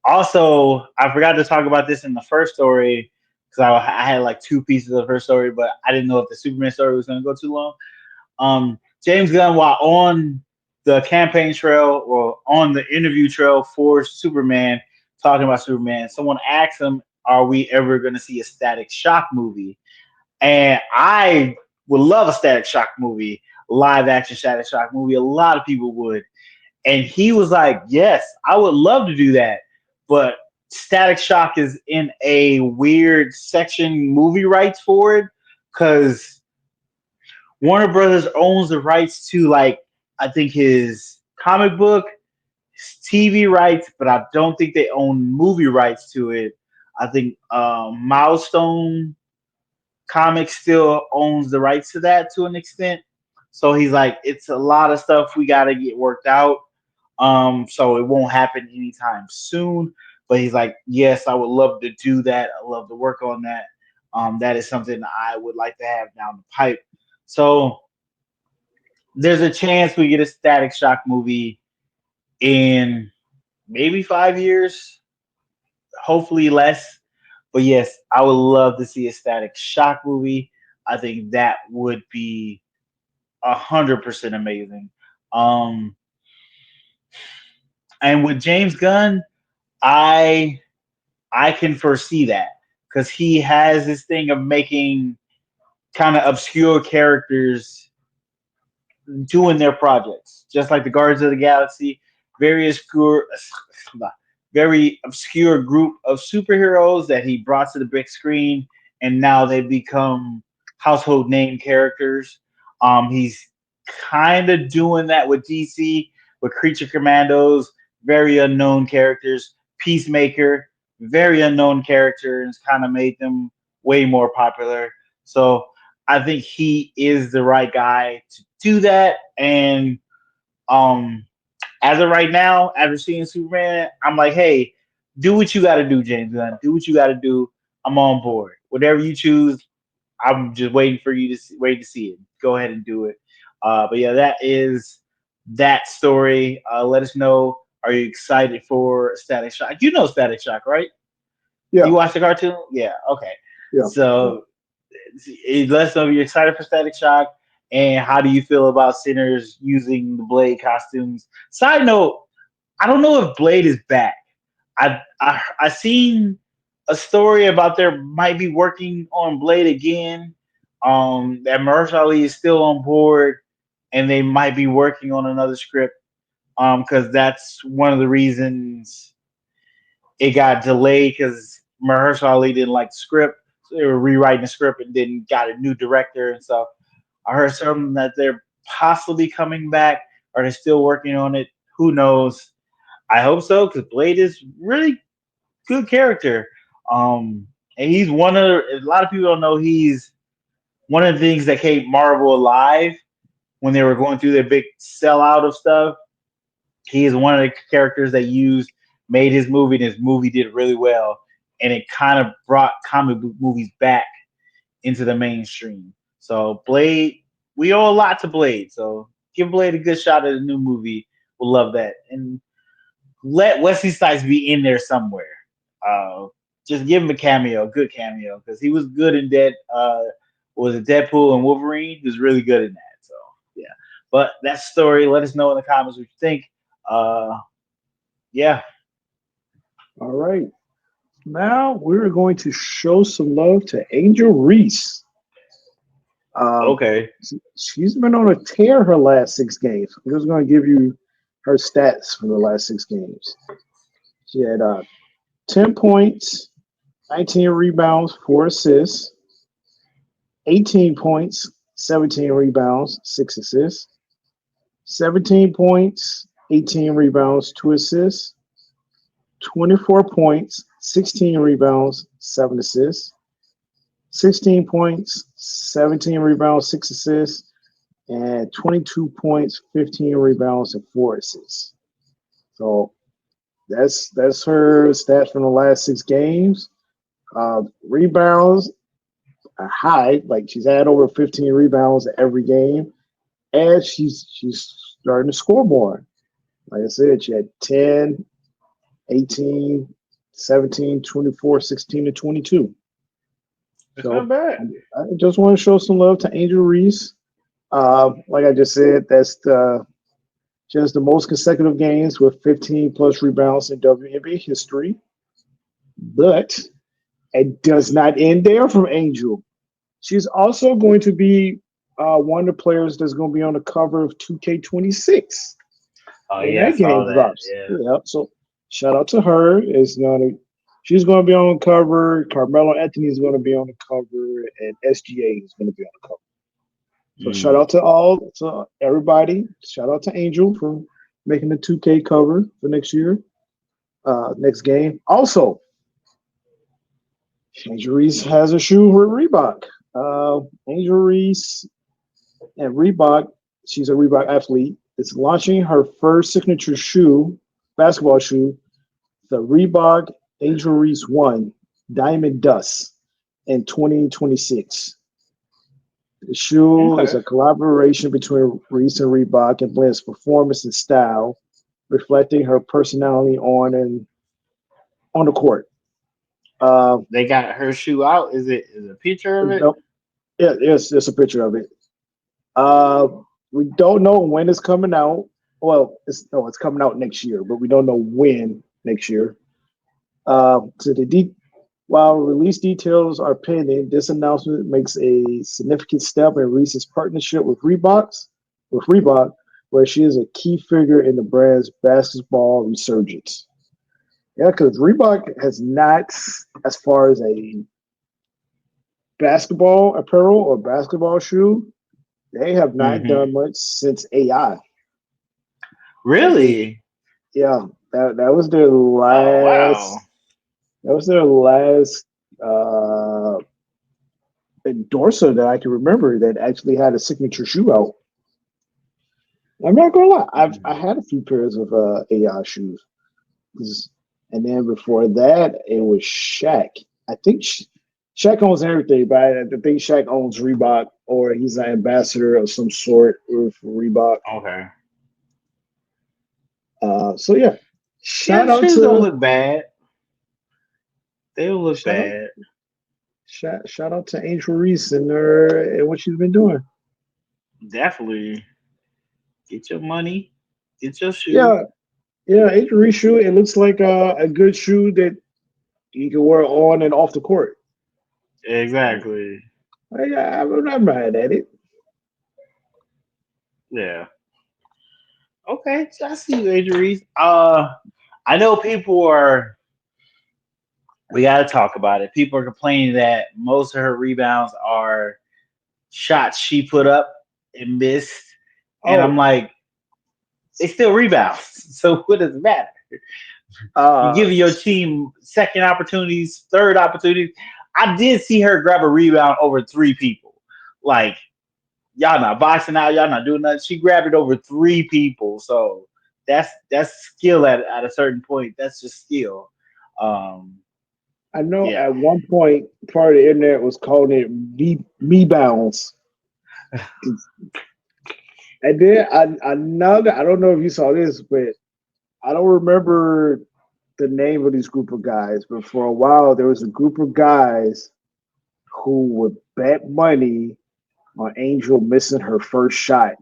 Also, I forgot to talk about this in the first story because I had like two pieces of the first story, but I didn't know if the Superman story was going to go too long. James Gunn, while on the campaign trail or on the interview trail for Superman, talking about Superman, someone asked him, "Are we ever going to see a Static Shock movie?" And I would love a Static Shock movie, live action Static Shock movie. A lot of people would. And he was like, "Yes, I would love to do that." But Static Shock is in a weird section movie rights for it because Warner Brothers owns the rights to like I think his comic book, his TV rights, but I don't think they own movie rights to it. I think Milestone Comics still owns the rights to that to an extent. So he's like, it's a lot of stuff we got to get worked out. So it won't happen anytime soon. But he's like, yes, I would love to do that. I love to work on that. That is something I would like to have down the pipe. So there's a chance we get a Static Shock movie in maybe 5 years, hopefully less. But yes, I would love to see a Static Shock movie. I think that would be 100% amazing. Um, and with James Gunn, I I can foresee that because he has this thing of making kind of obscure characters doing their projects, just like the Guardians of the Galaxy, very obscure, very obscure group of superheroes that he brought to the big screen, and now they become household name characters. He's kind of doing that with DC with Creature Commandos, very unknown characters. Peacemaker, very unknown character, and it's kind of made them way more popular. So I think he is the right guy to do that. And um, as of right now, after seeing Superman, I'm like, hey, do what you got to do, James Gunn. Do what you got to do. I'm on board. Whatever you choose, I'm just waiting for you to wait to see it. Go ahead and do it. But yeah, that is that story. Let us know. Are you excited for Static Shock? You know Static Shock, right? Yeah, You watch the cartoon? Yeah. Okay. yeah. So let us know if you're excited for Static Shock and how do you feel about Sinners using the Blade costumes. Side note, I don't know if Blade is back. I seen a story about there might be working on Blade again. That Mahershala Ali is still on board, and they might be working on another script. Because that's one of the reasons it got delayed because Mahershala Ali didn't like the script. So they were rewriting the script and then got a new director and stuff. I heard something that they're possibly coming back or they're still working on it. Who knows? I hope so because Blade is really good character. And he's one of a lot of people don't know he's one of the things that kept Marvel alive when they were going through their big sellout of stuff. He is one of the characters that used made his movie, and his movie did really well, and it kind of brought comic book movies back into the mainstream. So Blade, we owe a lot to Blade. So give Blade a good shot at a new movie. We'll love that, and let Wesley Snipes be in there somewhere. Uh, just give him a cameo, good cameo, because he was good in Dead. Was it Deadpool and Wolverine? He was really good in that. So yeah, but that story. Let us know in the comments what you think. Uh, yeah, All right. Now we're going to show some love to Angel Reese. Um, Okay. she's been on a tear her last 6 games. I'm just going to give you her stats from the last 6 games. She had 10 points, 19 rebounds, 4 assists, 18 points, 17 rebounds, 6 assists, 17 points, 18 rebounds, 2 assists, 24 points, 16 rebounds, 7 assists, 16 points, 17 rebounds, 6 assists, and 22 points, 15 rebounds, and 4 assists. So that's her stats from the last 6 games. Rebounds are high, like she's had over 15 rebounds every game, and she's starting to score more. Like I said, she had 10, 18, 17, 24, 16, and 22. It's not So bad. I just want to show some love to Angel Reese. Like I just said, she has the most consecutive games with 15 plus rebounds in WNBA history. But it does not end there from Angel. She's also going to be one of the players that's going to be on the cover of 2K26 Oh when yeah, I that saw game that. drops. Yeah. Yeah, so shout out to her. She's going to be on the cover. Carmelo Anthony is going to be on the cover, and SGA is going to be on the cover. So shout Mm. out to everybody. Shout out to Angel for making the 2K cover for next year, next game. Also, Angel Reese has a shoe with Reebok. Angel Reese and Reebok, she's a Reebok athlete, is launching her first signature shoe, basketball shoe, the Reebok Angel Reese One Diamond Dust in 2026. The shoe is Okay. a collaboration between Reese and Reebok and blends performance and style, reflecting her personality on the court. Uh, They got her shoe out. Is it a picture of it? no, yeah, there's a picture of it. Uh, we don't know when it's coming out. Well, it's coming out next year, but we don't know when next year. So while release details are pending, this announcement makes a significant step in Reese's partnership with Reebok, where she is a key figure in the brand's basketball resurgence. Yeah, because Reebok has not, as far as a basketball apparel or basketball shoe, they have not Hmm. done much since AI. I think, Really? yeah, that was their Oh wow. last. That was their last uh, endorser that I can remember that actually had a signature shoe out. I'm not gonna lie, I Mm. had a few pairs of AI shoes, and then before that it was Shaq. I think Shaq owns everything, but I think Shaq owns Reebok or he's an ambassador of some sort with Reebok. Okay. So yeah, Yeah, shout the out shoes don't to look bad. They don't look shout out bad. shout out to Angel Reese and her and what she's been doing. Definitely. Get your money. Get your shoe. Yeah, yeah, Angel Reese shoe. It looks like a good shoe that you can wear on and off the court. Exactly. I'm not mad at it. Yeah. Okay. So I see you, Adrian. I know people are. We got to talk about it. People are complaining that most of her rebounds are shots she put up and missed, and I'm Oh, like, they still rebounds. So what does it matter? You uh, give your team second opportunities, third opportunities. I did see her grab a rebound over three people. Like, y'all not boxing out, y'all not doing nothing. She grabbed it over three people. So that's skill at a certain point. That's just skill. Um, I know yeah. at one point part of the internet was calling it me bounds. And then another, I don't know if you saw this, but I don't remember the name of this group of guys. But for a while, there was a group of guys who would bet money on Angel missing her first shot,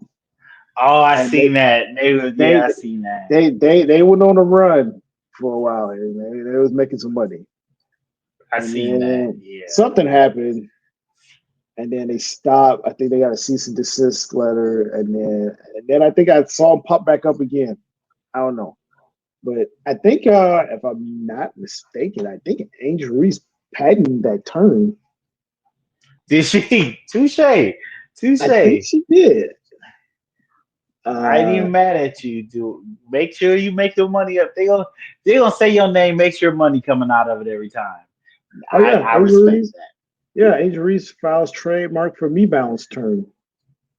Oh, I and seen that. they Yeah, I seen that. they went on a run for a while, and they was making some money. I And seen that. then Yeah. something happened, and then they stopped. I think they got a cease and desist letter, and then I think I saw him pop back up again. I don't know, but I think if I'm not mistaken, I think Angel Reese patented that term. Did she? Touche. I think Touche. she did. I ain't Uh, even mad at you. Do make sure you make your money up. They gonna say your name. Make sure money coming out of it every time. oh yeah, I Angel respect Reese. that. Yeah, Angel Reese files trademark for me bounce term.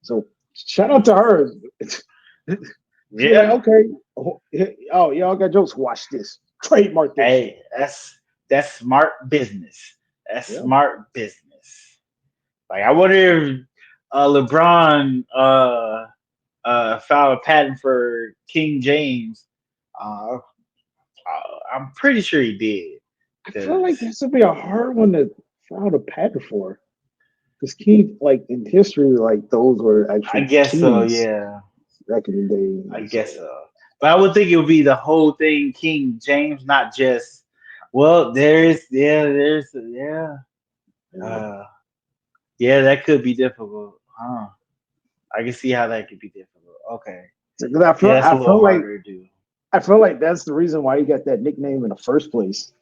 So shout out to her. She's like, Yeah. okay, oh y'all got jokes. Watch this. Trademark that shit. Hey, that's smart business. That's Yeah. smart business. Like I wonder if LeBron filed a patent for King James. Uh, I'm pretty sure he did I feel like because this would be a hard one to file a patent for. Because King, like in history, like those were I actual guess so. kings Yeah, back in the I day. guess So so. But I would think it would be the whole thing, King James, not just. Well, yeah. uh, yeah, that could be difficult, huh? I can see how that could be difficult. Okay, 'Cause I yeah, feel that's a I little feel like harder to do. I feel like that's the reason why he got that nickname in the first place.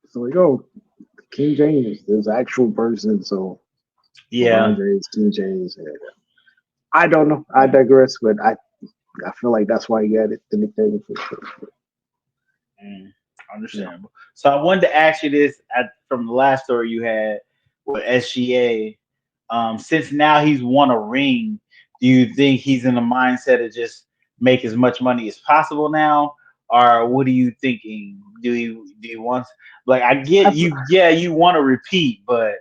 So like, oh, King James, there's an actual person. So LeBron Yeah, James, King James. Yeah. I don't know. I digress, but I feel like that's why he got it the nickname for sure. mm, Yeah. understandable. So I wanted to ask you this from the last story you had with SGA. Since now he's won a ring, do you think he's in the mindset of just make as much money as possible now, or what are you thinking? Do you want like I get I, you? Yeah, you want to repeat, but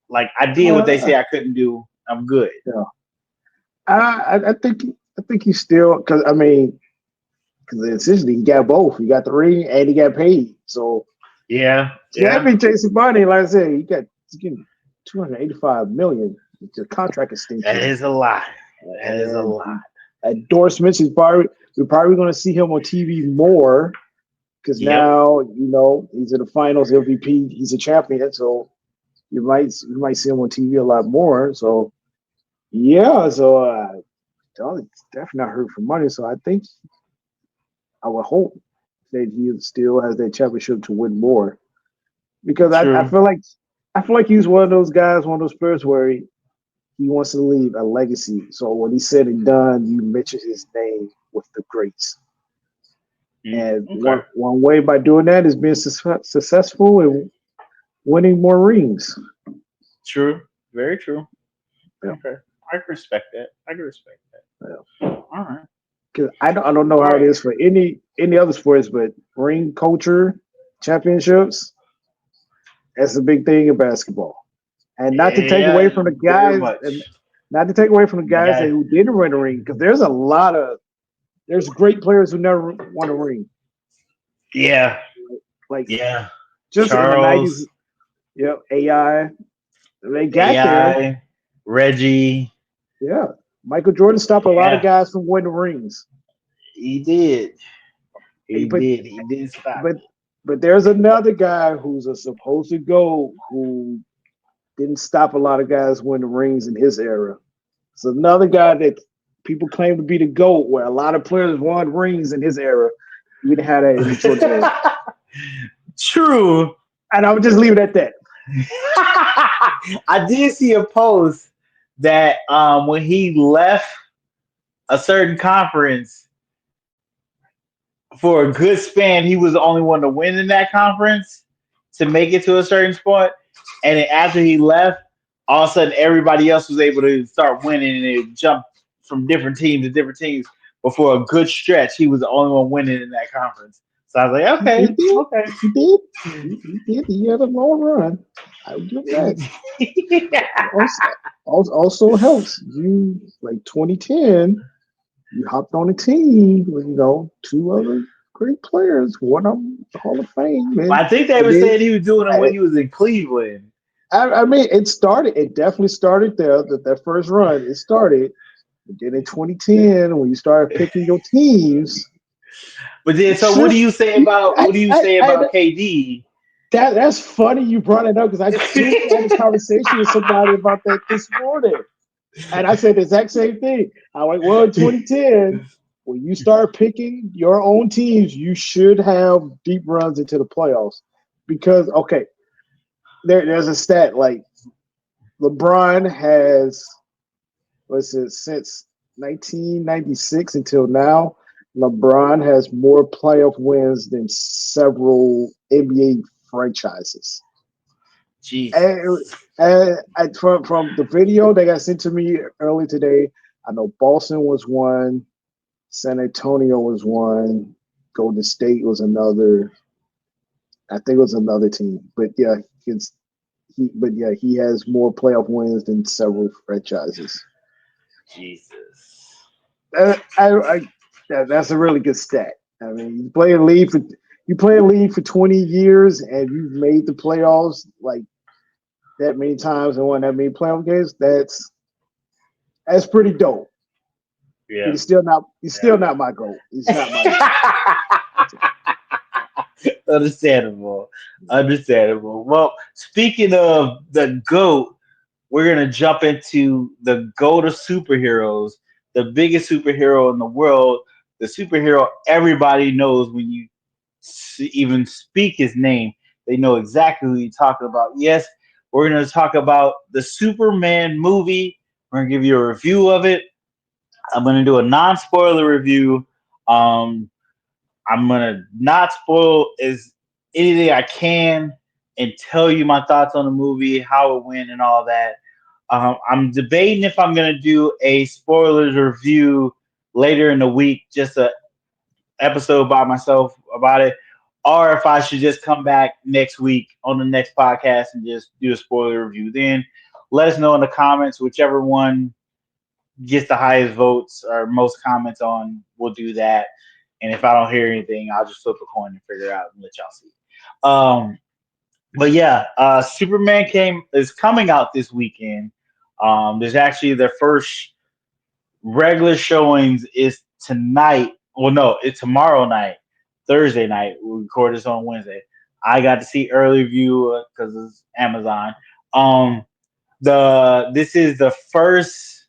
like I did what they uh, say I couldn't do. I'm good. yeah. I think he's still because I mean because essentially he got both. He got the ring and he got paid. So Yeah, can't yeah, be chasing money. Like I said, he's getting 285 million. The contract that extension is a lot. That is a and lot. endorsements. We're probably going to see him on TV more because Yep, now he's in the finals MVP. He's a champion, so you might see him on TV a lot more. So yeah, so it's definitely not hurt for money. So I think I would hope that he still has that championship to win more because true, I feel like he's one of those guys, one of those players where he wants to leave a legacy. So when he's said and done, you mention his name with the greats. And okay, one way by doing that is being successful and winning more rings. true, very true. Yeah, Okay, I can respect that. I can respect yeah. that. All right, 'Cause I don't know all how it right. is for any other sports, but ring culture championships that's a big thing in basketball. And not to take away Yeah, from the very guys, and much. not to take away from the You guys that got who didn't win a ring, because there's great players who never won a ring. yeah, Like yeah. just in the '90s, Charles, AI, they got there. AI, Reggie. Yeah, Michael Jordan stopped a lot of Yeah, guys from winning rings. he did. Hey, He did. He did stop but but there's another guy who's a supposed to go who didn't stop a lot of guys winning rings in his era. It's another guy that people claim to be the GOAT, where a lot of players won rings in his era. We didn't have that in Jordan's era. it. True. And I would just leave it at that. I did see a post that when he left a certain conference for a good span, he was the only one to win in that conference to make it to a certain spot. And then after he left, all of a sudden everybody else was able to start winning and it jumped from different teams to different teams. But for a good stretch, he was the only one winning in that conference. So I was like, He okay, did. okay. He did. He did. He had a long run. I would give him that. Also, also helps you like 2010. You hopped on a team with two other great players. One of them Hall of Fame, I think they and were then saying he was doing it when he was in Cleveland. I mean, it started. It definitely started there. That first run, it started. But then in 2010, when you started picking your teams, But then, it so what do shift. you say You, about KD? That's funny you brought it up because I just had this conversation with somebody about that this morning. And I said the exact same thing. I went, well, in 2010, when you start picking your own teams, you should have deep runs into the playoffs. Because, okay, there's a stat like LeBron has, what's it, since 1996 until now, LeBron has more playoff wins than several NBA franchises. And, Jesus. from the video that got sent to me early today, I know Boston was one, San Antonio was one, Golden State was another. I think it was another team, but yeah, he has more playoff wins than several franchises. Jesus. That's a really good stat. I mean, you play a league for 20 years and you've made the playoffs like that many times and won that many playoff games. That's pretty dope. But Yeah. he's still not my goal. He's not my goal. Understandable. Understandable. Well, speaking of the GOAT, we're going to jump into the GOAT of superheroes, the biggest superhero in the world, the superhero everybody knows when you even speak his name. They know exactly who you're talking about. Yes, we're going to talk about the Superman movie. We're going to give you a review of it. I'm going to do a non spoiler review. Um, I'm gonna not spoil as anything I can and tell you my thoughts on the movie, how it went, and all that. I'm debating if I'm gonna do a spoilers review later in the week, just a episode by myself about it, or if I should just come back next week on the next podcast and just do a spoiler review. Then let us know in the comments, whichever one gets the highest votes or most comments on, we'll do that. And if I don't hear anything, I'll just flip a coin and figure it out and let y'all see. Um, but yeah, Superman came is coming out this weekend. There's actually their first regular showings is tonight. Well, no, it's tomorrow night, Thursday night. We record this on Wednesday. I got to see early view because it's Amazon. Um, the This is the first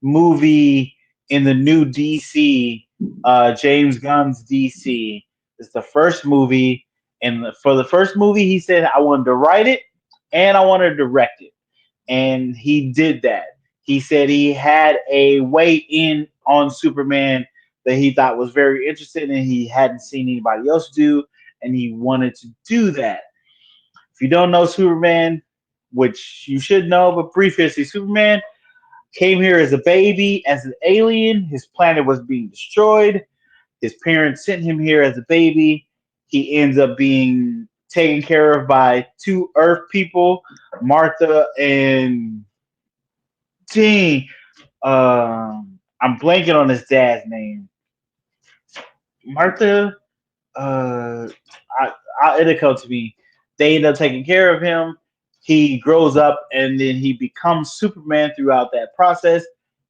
movie in the new DC, James Gunn's DC. It's the first movie, and for the first movie, he said I wanted to write it and I wanted to direct it, and he did that. He said he had a way in on Superman that he thought was very interesting and he hadn't seen anybody else do, and he wanted to do that. If you don't know Superman, which you should know, but brief history, Superman came here as a baby, as an alien. His planet was being destroyed. His parents sent him here as a baby. He ends up being taken care of by two Earth people, Martha and Jean. I'm blanking on his dad's name. Martha. Uh, it'll come to me. They end up taking care of him. He grows up and then he becomes Superman throughout that process,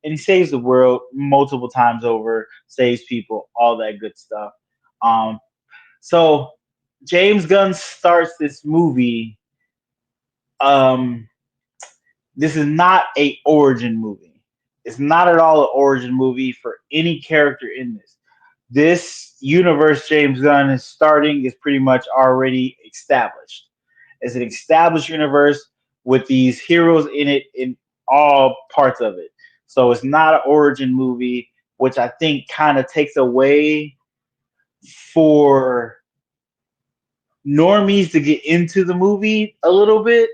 and he saves the world multiple times over, saves people, all that good stuff. Um, so James Gunn starts this movie. Um, this is not a origin movie. It's not at all an origin movie for any character in this. This universe James Gunn is starting is pretty much already established. It's an established universe with these heroes in it in all parts of it. So it's not an origin movie, which I think kind of takes away for normies to get into the movie a little bit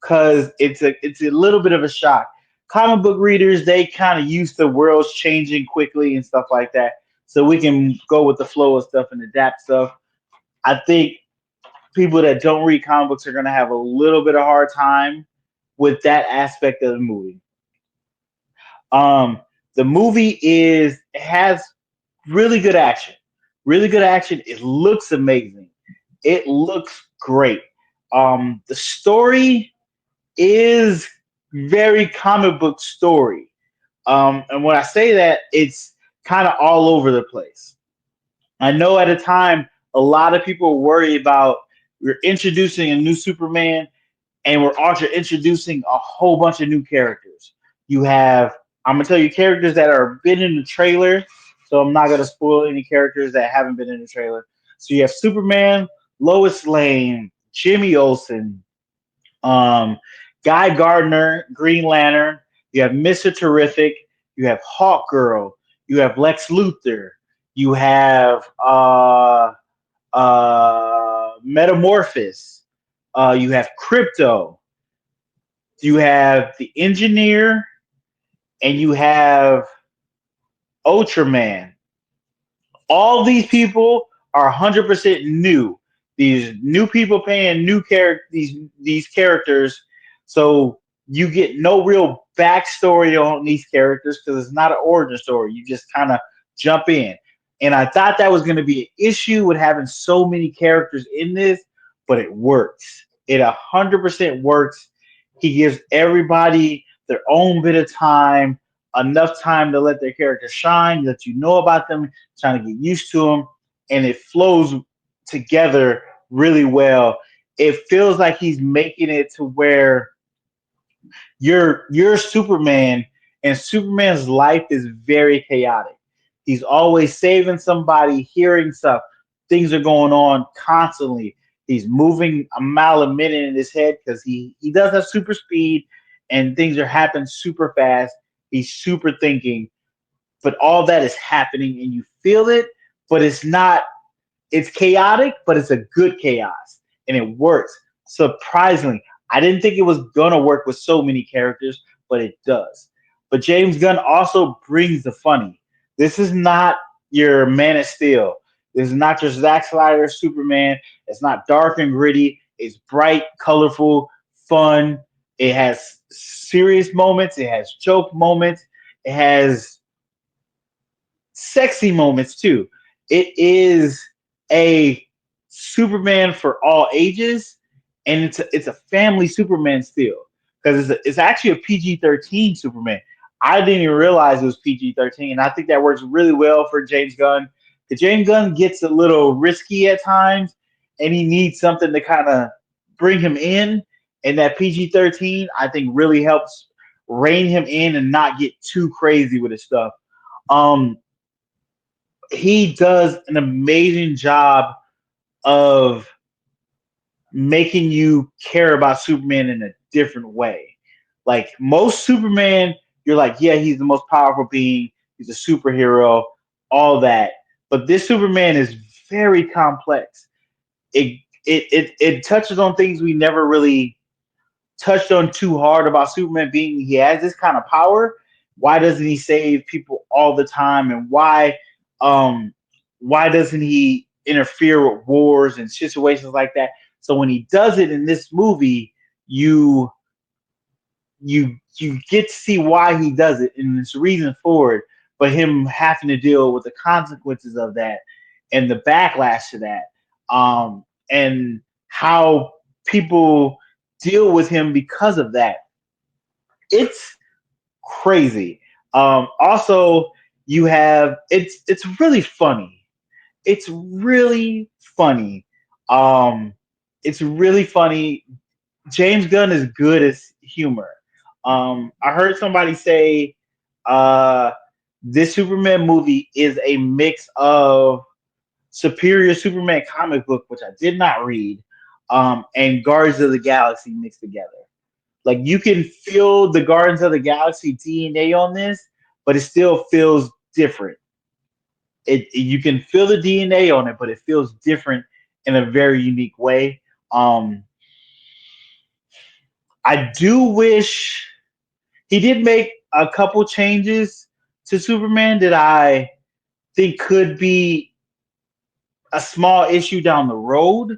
because it's a little bit of a shock. Comic book readers, they kind of used to worlds changing quickly and stuff like that, so we can go with the flow of stuff and adapt stuff. I think people that don't read comic books are going to have a little bit of hard time with that aspect of the movie. Um, the movie is it has really good action, really good action. It looks amazing. It looks great. The story is very comic book story. And when I say that, it's kind of all over the place. I know at a time, a lot of people worry about we're introducing a new Superman, and we're also introducing a whole bunch of new characters. You have, I'm gonna tell you characters that are been in the trailer, so I'm not gonna spoil any characters that haven't been in the trailer. So you have Superman, Lois Lane, Jimmy Olsen, um, Guy Gardner, Green Lantern. You have Mister Terrific. You have Hawk Girl. You have Lex Luthor. You have Metamorphosis. You have Crypto. You have the Engineer, and you have Ultraman. All these people are 100% new. These new people playing new these characters, so you get no real backstory on these characters because it's not an origin story. You just kind of jump in, and I thought that was going to be an issue with having so many characters in this, but it works. It 100% works. He gives everybody their own bit of time, enough time to let their character shine, that you know about them, trying to get used to them, and it flows together really well. It feels like he's making it to where you're Superman, and Superman's life is very chaotic. He's always saving somebody, hearing stuff. Things are going on constantly. He's moving a mile a minute in his head because he does have super speed, and things are happening super fast. He's super thinking, but all that is happening and you feel it, but it's not, it's chaotic, but it's a good chaos and it works. Surprisingly, I didn't think it was gonna work with so many characters, but it does. But James Gunn also brings the funny. This is not your Man of Steel. This is not your Zack Snyder Superman. It's not dark and gritty. It's bright, colorful, fun. It has serious moments. It has joke moments. It has sexy moments too. It is a Superman for all ages, and it's a family Superman still because it's actually a PG-13 Superman. I didn't even realize it was PG-13, and I think that works really well for James Gunn. Because James Gunn gets a little risky at times, and he needs something to kind of bring him in. And that PG-13, I think, really helps rein him in and not get too crazy with his stuff. Um, he does an amazing job of making you care about Superman in a different way. Like most Superman, you're like, yeah, he's the most powerful being, he's a superhero, all that. But this Superman is very complex. It touches on things we never really touched on too hard about Superman being he has this kind of power. Why doesn't he save people all the time? And um why doesn't he interfere with wars and situations like that? So when he does it in this movie, you get to see why he does it and its reason for it, but him having to deal with the consequences of that and the backlash to that, and how people deal with him because of that. It's crazy. Also, you have it's really funny. It's really funny. Um, it's really funny. James Gunn is good as humor. I heard somebody say uh, this Superman movie is a mix of Superior Superman comic book, which I did not read, and Guardians of the Galaxy mixed together. Like you can feel the Guardians of the Galaxy DNA on this, but it still feels different. You can feel the DNA on it, but it feels different in a very unique way. Um, I do wish he did make a couple changes to Superman that I think could be a small issue down the road,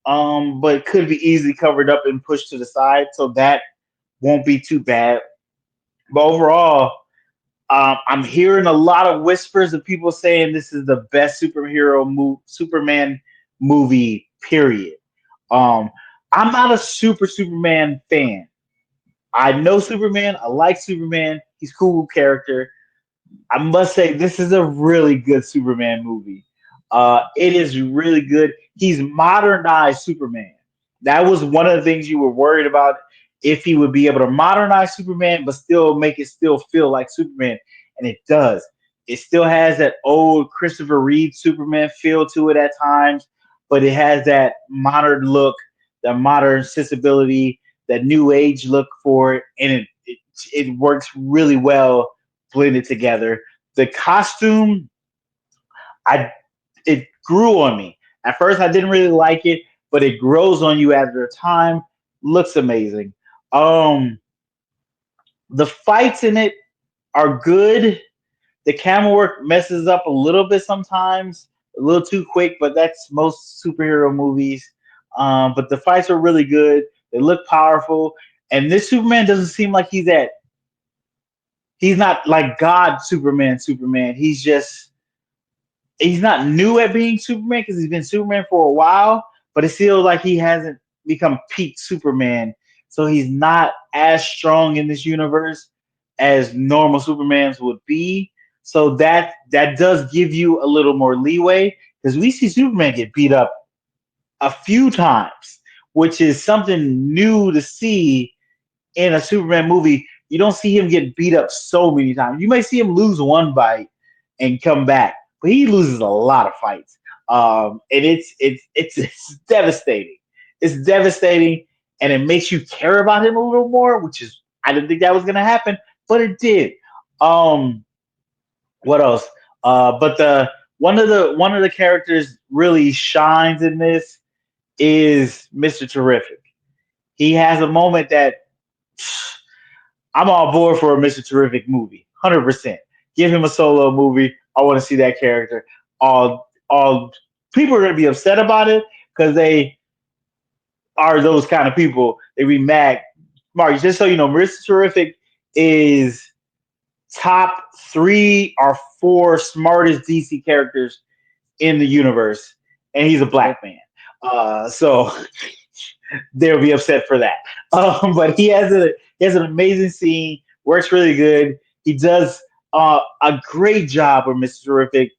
but could be easily covered up and pushed to the side, so that won't be too bad. But overall, I'm hearing a lot of whispers of people saying this is the best Superman movie. Period. Um, I'm not a Superman fan. I know Superman. I like Superman. He's a cool character. I must say this is a really good Superman movie. It is really good. he's modernized Superman. That was one of the things you were worried about, if he would be able to modernize Superman but still make it still feel like Superman, and it does. It still has that old Christopher Reeve Superman feel to it at times, but it has that modern look, that modern sensibility, that new age look for it, and it works really well blended together. The costume, I it grew on me. At first, I didn't really like it, but it grows on you after time. Looks amazing. Um, the fights in it are good. The camera work messes up a little bit sometimes, a little too quick, but that's most superhero movies. But the fights are really good. They look powerful, and this Superman doesn't seem like he's not like God Superman. Superman. He's not new at being Superman because he's been Superman for a while, but it feels like he hasn't become peak Superman. So he's not as strong in this universe as normal Supermans would be. So that does give you a little more leeway because we see Superman get beat up a few times, which is something new to see in a Superman movie. You don't see him get beat up so many times. You may see him lose one fight and come back, but he loses a lot of fights, and it's devastating. It's devastating, and it makes you care about him a little more, which is I didn't think that was gonna happen, but it did. Um, what else? But the one of the characters really shines in this is Mr. Terrific. He has a moment that I'm all board for a Mr. Terrific movie, 100%. Give him a solo movie. I want to see that character. All people are going to be upset about it because they are those kind of people. They be mad. Mark, just so you know, Mr. Terrific is top 3 or 4 smartest DC characters in the universe, and he's a black man. So they'll be upset for that. But he has an amazing scene. Works really good. He does a great job with Mr. Terrific.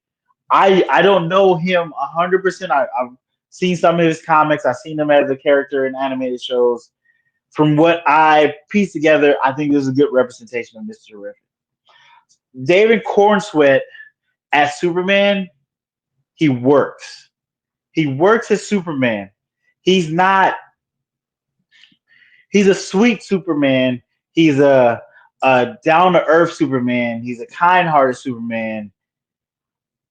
I don't know him 100%. I've seen some of his comics. I've seen him as a character in animated shows. From what I pieced together, I think this is a good representation of Mr. Terrific. David Cornsweet as Superman, he works. He works as Superman. He's not he's a sweet Superman. He's a down to earth Superman. He's a kind hearted Superman.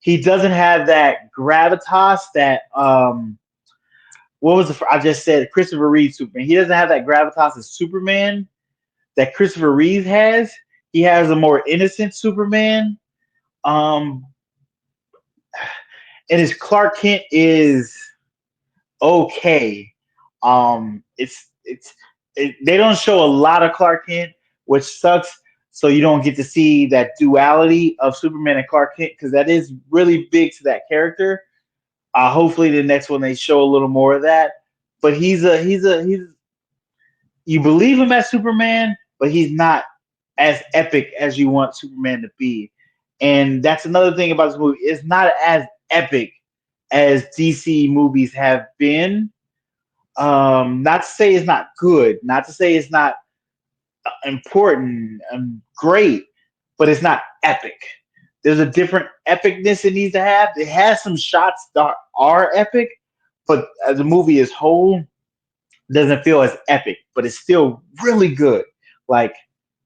He doesn't have that gravitas that what was I just said Christopher Reeve Superman. He doesn't have that gravitas as Superman that Christopher Reeve has. He has a more innocent Superman. Um, and his Clark Kent is okay. They don't show a lot of Clark Kent, which sucks. So you don't get to see that duality of Superman and Clark Kent because that is really big to that character. Hopefully, the next one they show a little more of that. But he's you believe him as Superman, but he's not as epic as you want Superman to be. And that's another thing about this movie. It's not as epic as DC movies have been. Not to say it's not good, not to say it's not important and great, but it's not epic. There's a different epicness it needs to have. It has some shots that are epic, but as a movie as whole, doesn't feel as epic, but it's still really good. Like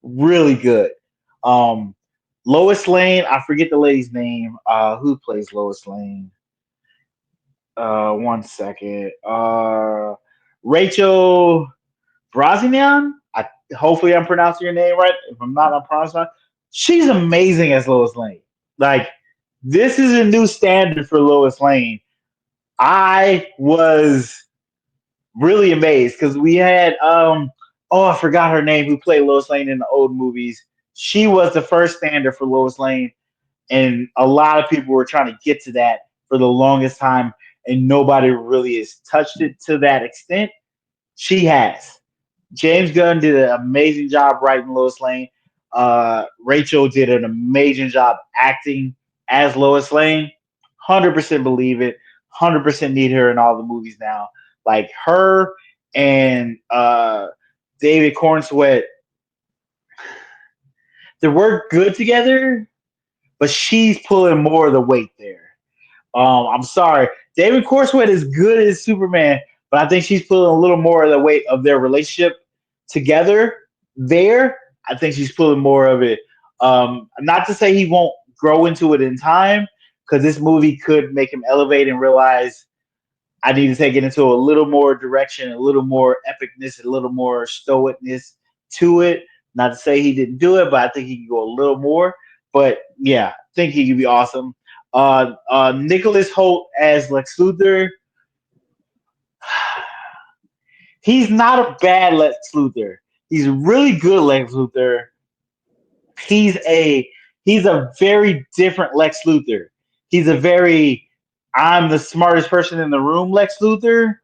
really good. Um, Lois Lane, I forget the lady's name. Who plays Lois Lane? One second. Rachel Brosnahan. Hopefully I'm pronouncing your name right. If I'm not, I'm pronouncing it. She's amazing as Lois Lane. Like this is a new standard for Lois Lane. I was really amazed because we had oh I forgot her name who played Lois Lane in the old movies. She was the first standard for Lois Lane, and a lot of people were trying to get to that for the longest time, and nobody really has touched it to that extent. She has. James Gunn did an amazing job writing Lois Lane. Rachel did an amazing job acting as Lois Lane. 100% believe it. 100% need her in all the movies now. Like her and David Cornsweet, they work good together, but she's pulling more of the weight there. I'm sorry, David Cornsweet is good as Superman, but I think she's pulling a little more of the weight of their relationship together. There, I think she's pulling more of it. Not to say he won't grow into it in time, because this movie could make him elevate and realize I need to take it into a little more direction, a little more epicness, a little more stoicness to it. Not to say he didn't do it, but I think he can go a little more. But yeah, I think he could be awesome. Nicholas Holt as Lex Luthor. He's not a bad Lex Luthor. He's a really good Lex Luthor. He's a he's a very different Lex Luthor. He's a very I'm the smartest person in the room Lex Luthor,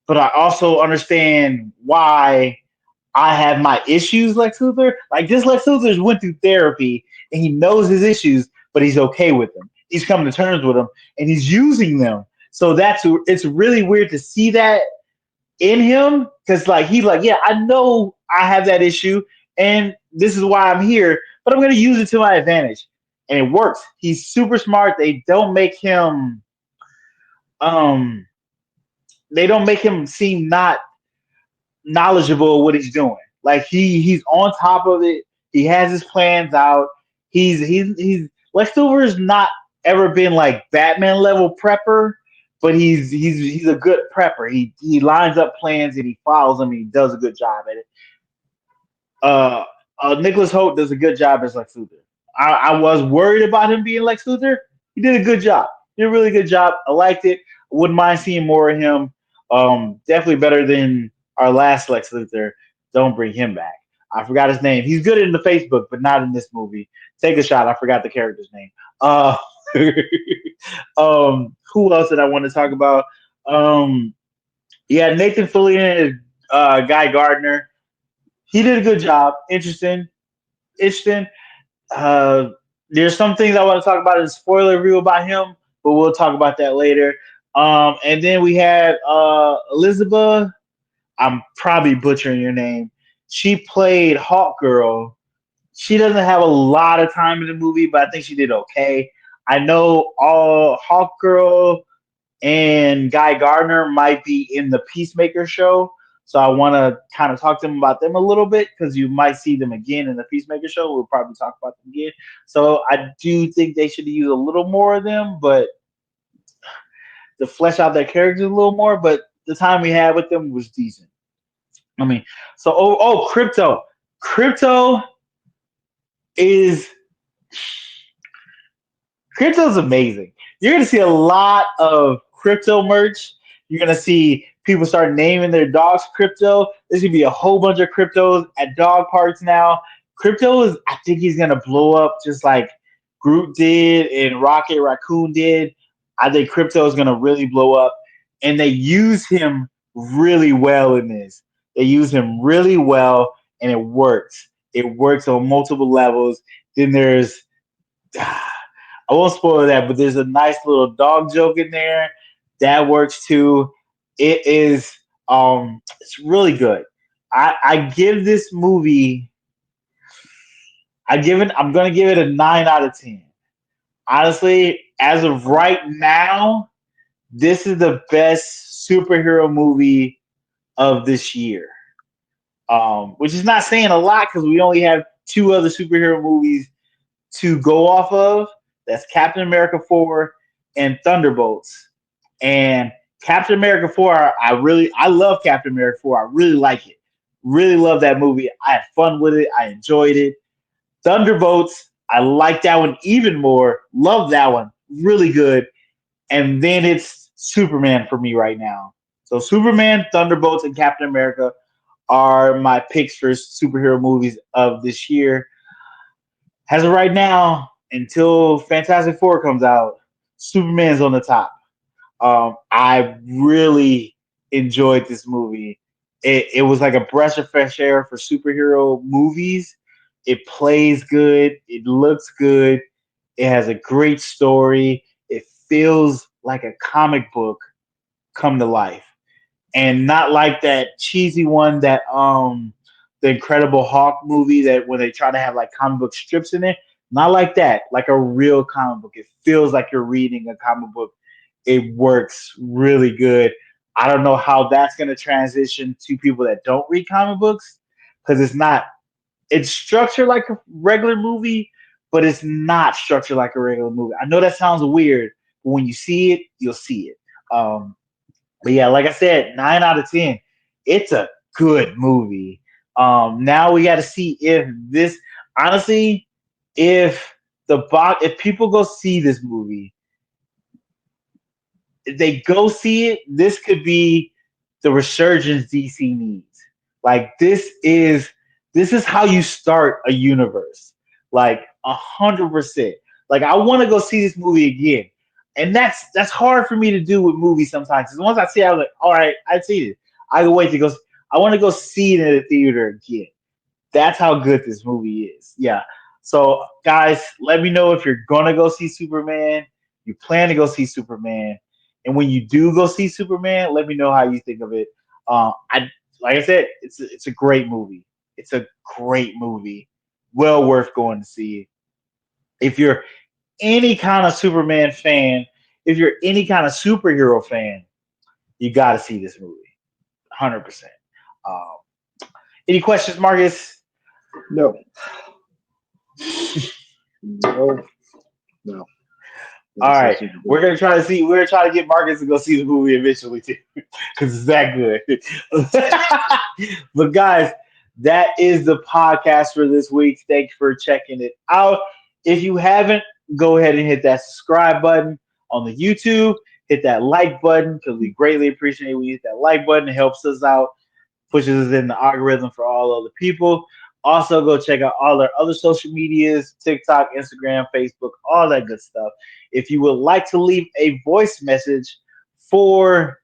but I also understand why I have my issues, Lex Luthor. Like this Lex Luthor's went through therapy and he knows his issues, but he's okay with them. He's coming to terms with them and he's using them. So it's really weird to see that in him because like he's like, yeah, I know I have that issue and this is why I'm here, but I'm gonna use it to my advantage. And it works. He's super smart. Um they don't make him seem not knowledgeable of what he's doing. Like he's on top of it. He has his plans out. He's Lex Luthor has not ever been like Batman level prepper, but he's a good prepper. He lines up plans and he follows them and he does a good job at it. Uh, Nicholas Holt does a good job as Lex Luthor. I was worried about him being Lex Luthor. He did a good job. He did a really good job. I liked it. I wouldn't mind seeing more of him. Definitely better than our last Lex Luthor. Don't bring him back. I forgot his name. He's good in the Facebook, but not in this movie. Take a shot. I forgot the character's name. Uh, who else did I want to talk about? Um, yeah, Nathan Fillion is Guy Gardner. He did a good job. Interesting. Uh, there's some things I want to talk about in spoiler review about him, but we'll talk about that later. And then we had Elizabeth. I'm probably butchering your name. She played Hawk Girl. She doesn't have a lot of time in the movie, but I think she did okay. I know all Hawk Girl and Guy Gardner might be in the Peacemaker show. So I want to kind of talk to them about them a little bit because you might see them again in the Peacemaker show. We'll probably talk about them again. So I do think they should use a little more of them, but to flesh out their characters a little more. But the time we had with them was decent. I mean, so Crypto. Crypto is Crypto's amazing. You're gonna see a lot of crypto merch. You're gonna see people start naming their dogs crypto. There's gonna be a whole bunch of cryptos at dog parks now. Crypto is, I think he's gonna blow up just like Groot did and Rocket Raccoon did. I think crypto is gonna really blow up, and they use him really well in this. They use him really well, and it works. It works on multiple levels. Then there's I won't spoil that, but there's a nice little dog joke in there that works too. It is it's really good. I give this movie I'm gonna give it a 9 out of 10. Honestly, as of right now, this is the best superhero movie of this year. Which is not saying a lot because we only have two other superhero movies to go off of. That's Captain America 4 and Thunderbolts. And Captain America 4, I love Captain America 4. I really like it. Really love that movie. I had fun with it. I enjoyed it. Thunderbolts, I like that one even more. Love that one. Really good. And then it's Superman for me right now. So Superman, Thunderbolts, and Captain America are my picks for superhero movies of this year. As of right now, until Fantastic Four comes out, Superman's on the top. I really enjoyed this movie. It was like a breath of fresh air for superhero movies. It plays good. It looks good. It has a great story. It feels like a comic book come to life, and not like that cheesy one that the Incredible Hulk movie that when they try to have like comic book strips in it. Not like that, like a real comic book. It feels like you're reading a comic book. It works really good. I don't know how that's going to transition to people that don't read comic books because it's structured like a regular movie, but it's not structured like a regular movie. I know that sounds weird, but when you see it, you'll see it. Um, but yeah, like I said, 9 out of 10. It's a good movie. Now we got to see if this, honestly, if if people go see this movie, if they go see it, this could be the resurgence DC needs. Like this is how you start a universe. Like 100%. Like I want to go see this movie again. And that's hard for me to do with movies sometimes. 'Cause once I see it, I was like, all right, I see it. I can wait to go. I want to go see it in the theater again. That's how good this movie is. Yeah. So, guys, let me know if you're gonna go see Superman. You plan to go see Superman, and when you do go see Superman, let me know how you think of it. I like I said, it's a great movie. It's a great movie. Well worth going to see. If you're any kind of Superman fan, if you're any kind of superhero fan, you got to see this movie. 100%. Um, any questions, Marcus? No, no, no. All Never seen right, we're Superman. gonna try to see. We're gonna try to get Marcus to go see the movie eventually too, because it's that good. But guys, that is the podcast for this week. Thanks for checking it out. If you haven't, go ahead and hit that subscribe button on the YouTube. Hit that like button because we greatly appreciate when you hit that like button. It helps us out, pushes us in the algorithm for all other people. Also, go check out all our other social medias: TikTok, Instagram, Facebook, all that good stuff. If you would like to leave a voice message for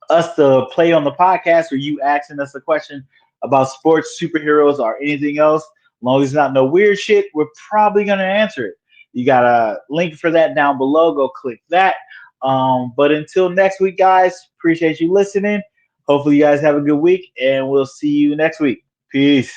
us to play on the podcast, or you asking us a question about sports, superheroes, or anything else, as long as it's not no weird shit, we're probably going to answer it. You got a link for that down below. Go click that. But until next week, guys, appreciate you listening. Hopefully, you guys have a good week, and we'll see you next week. Peace.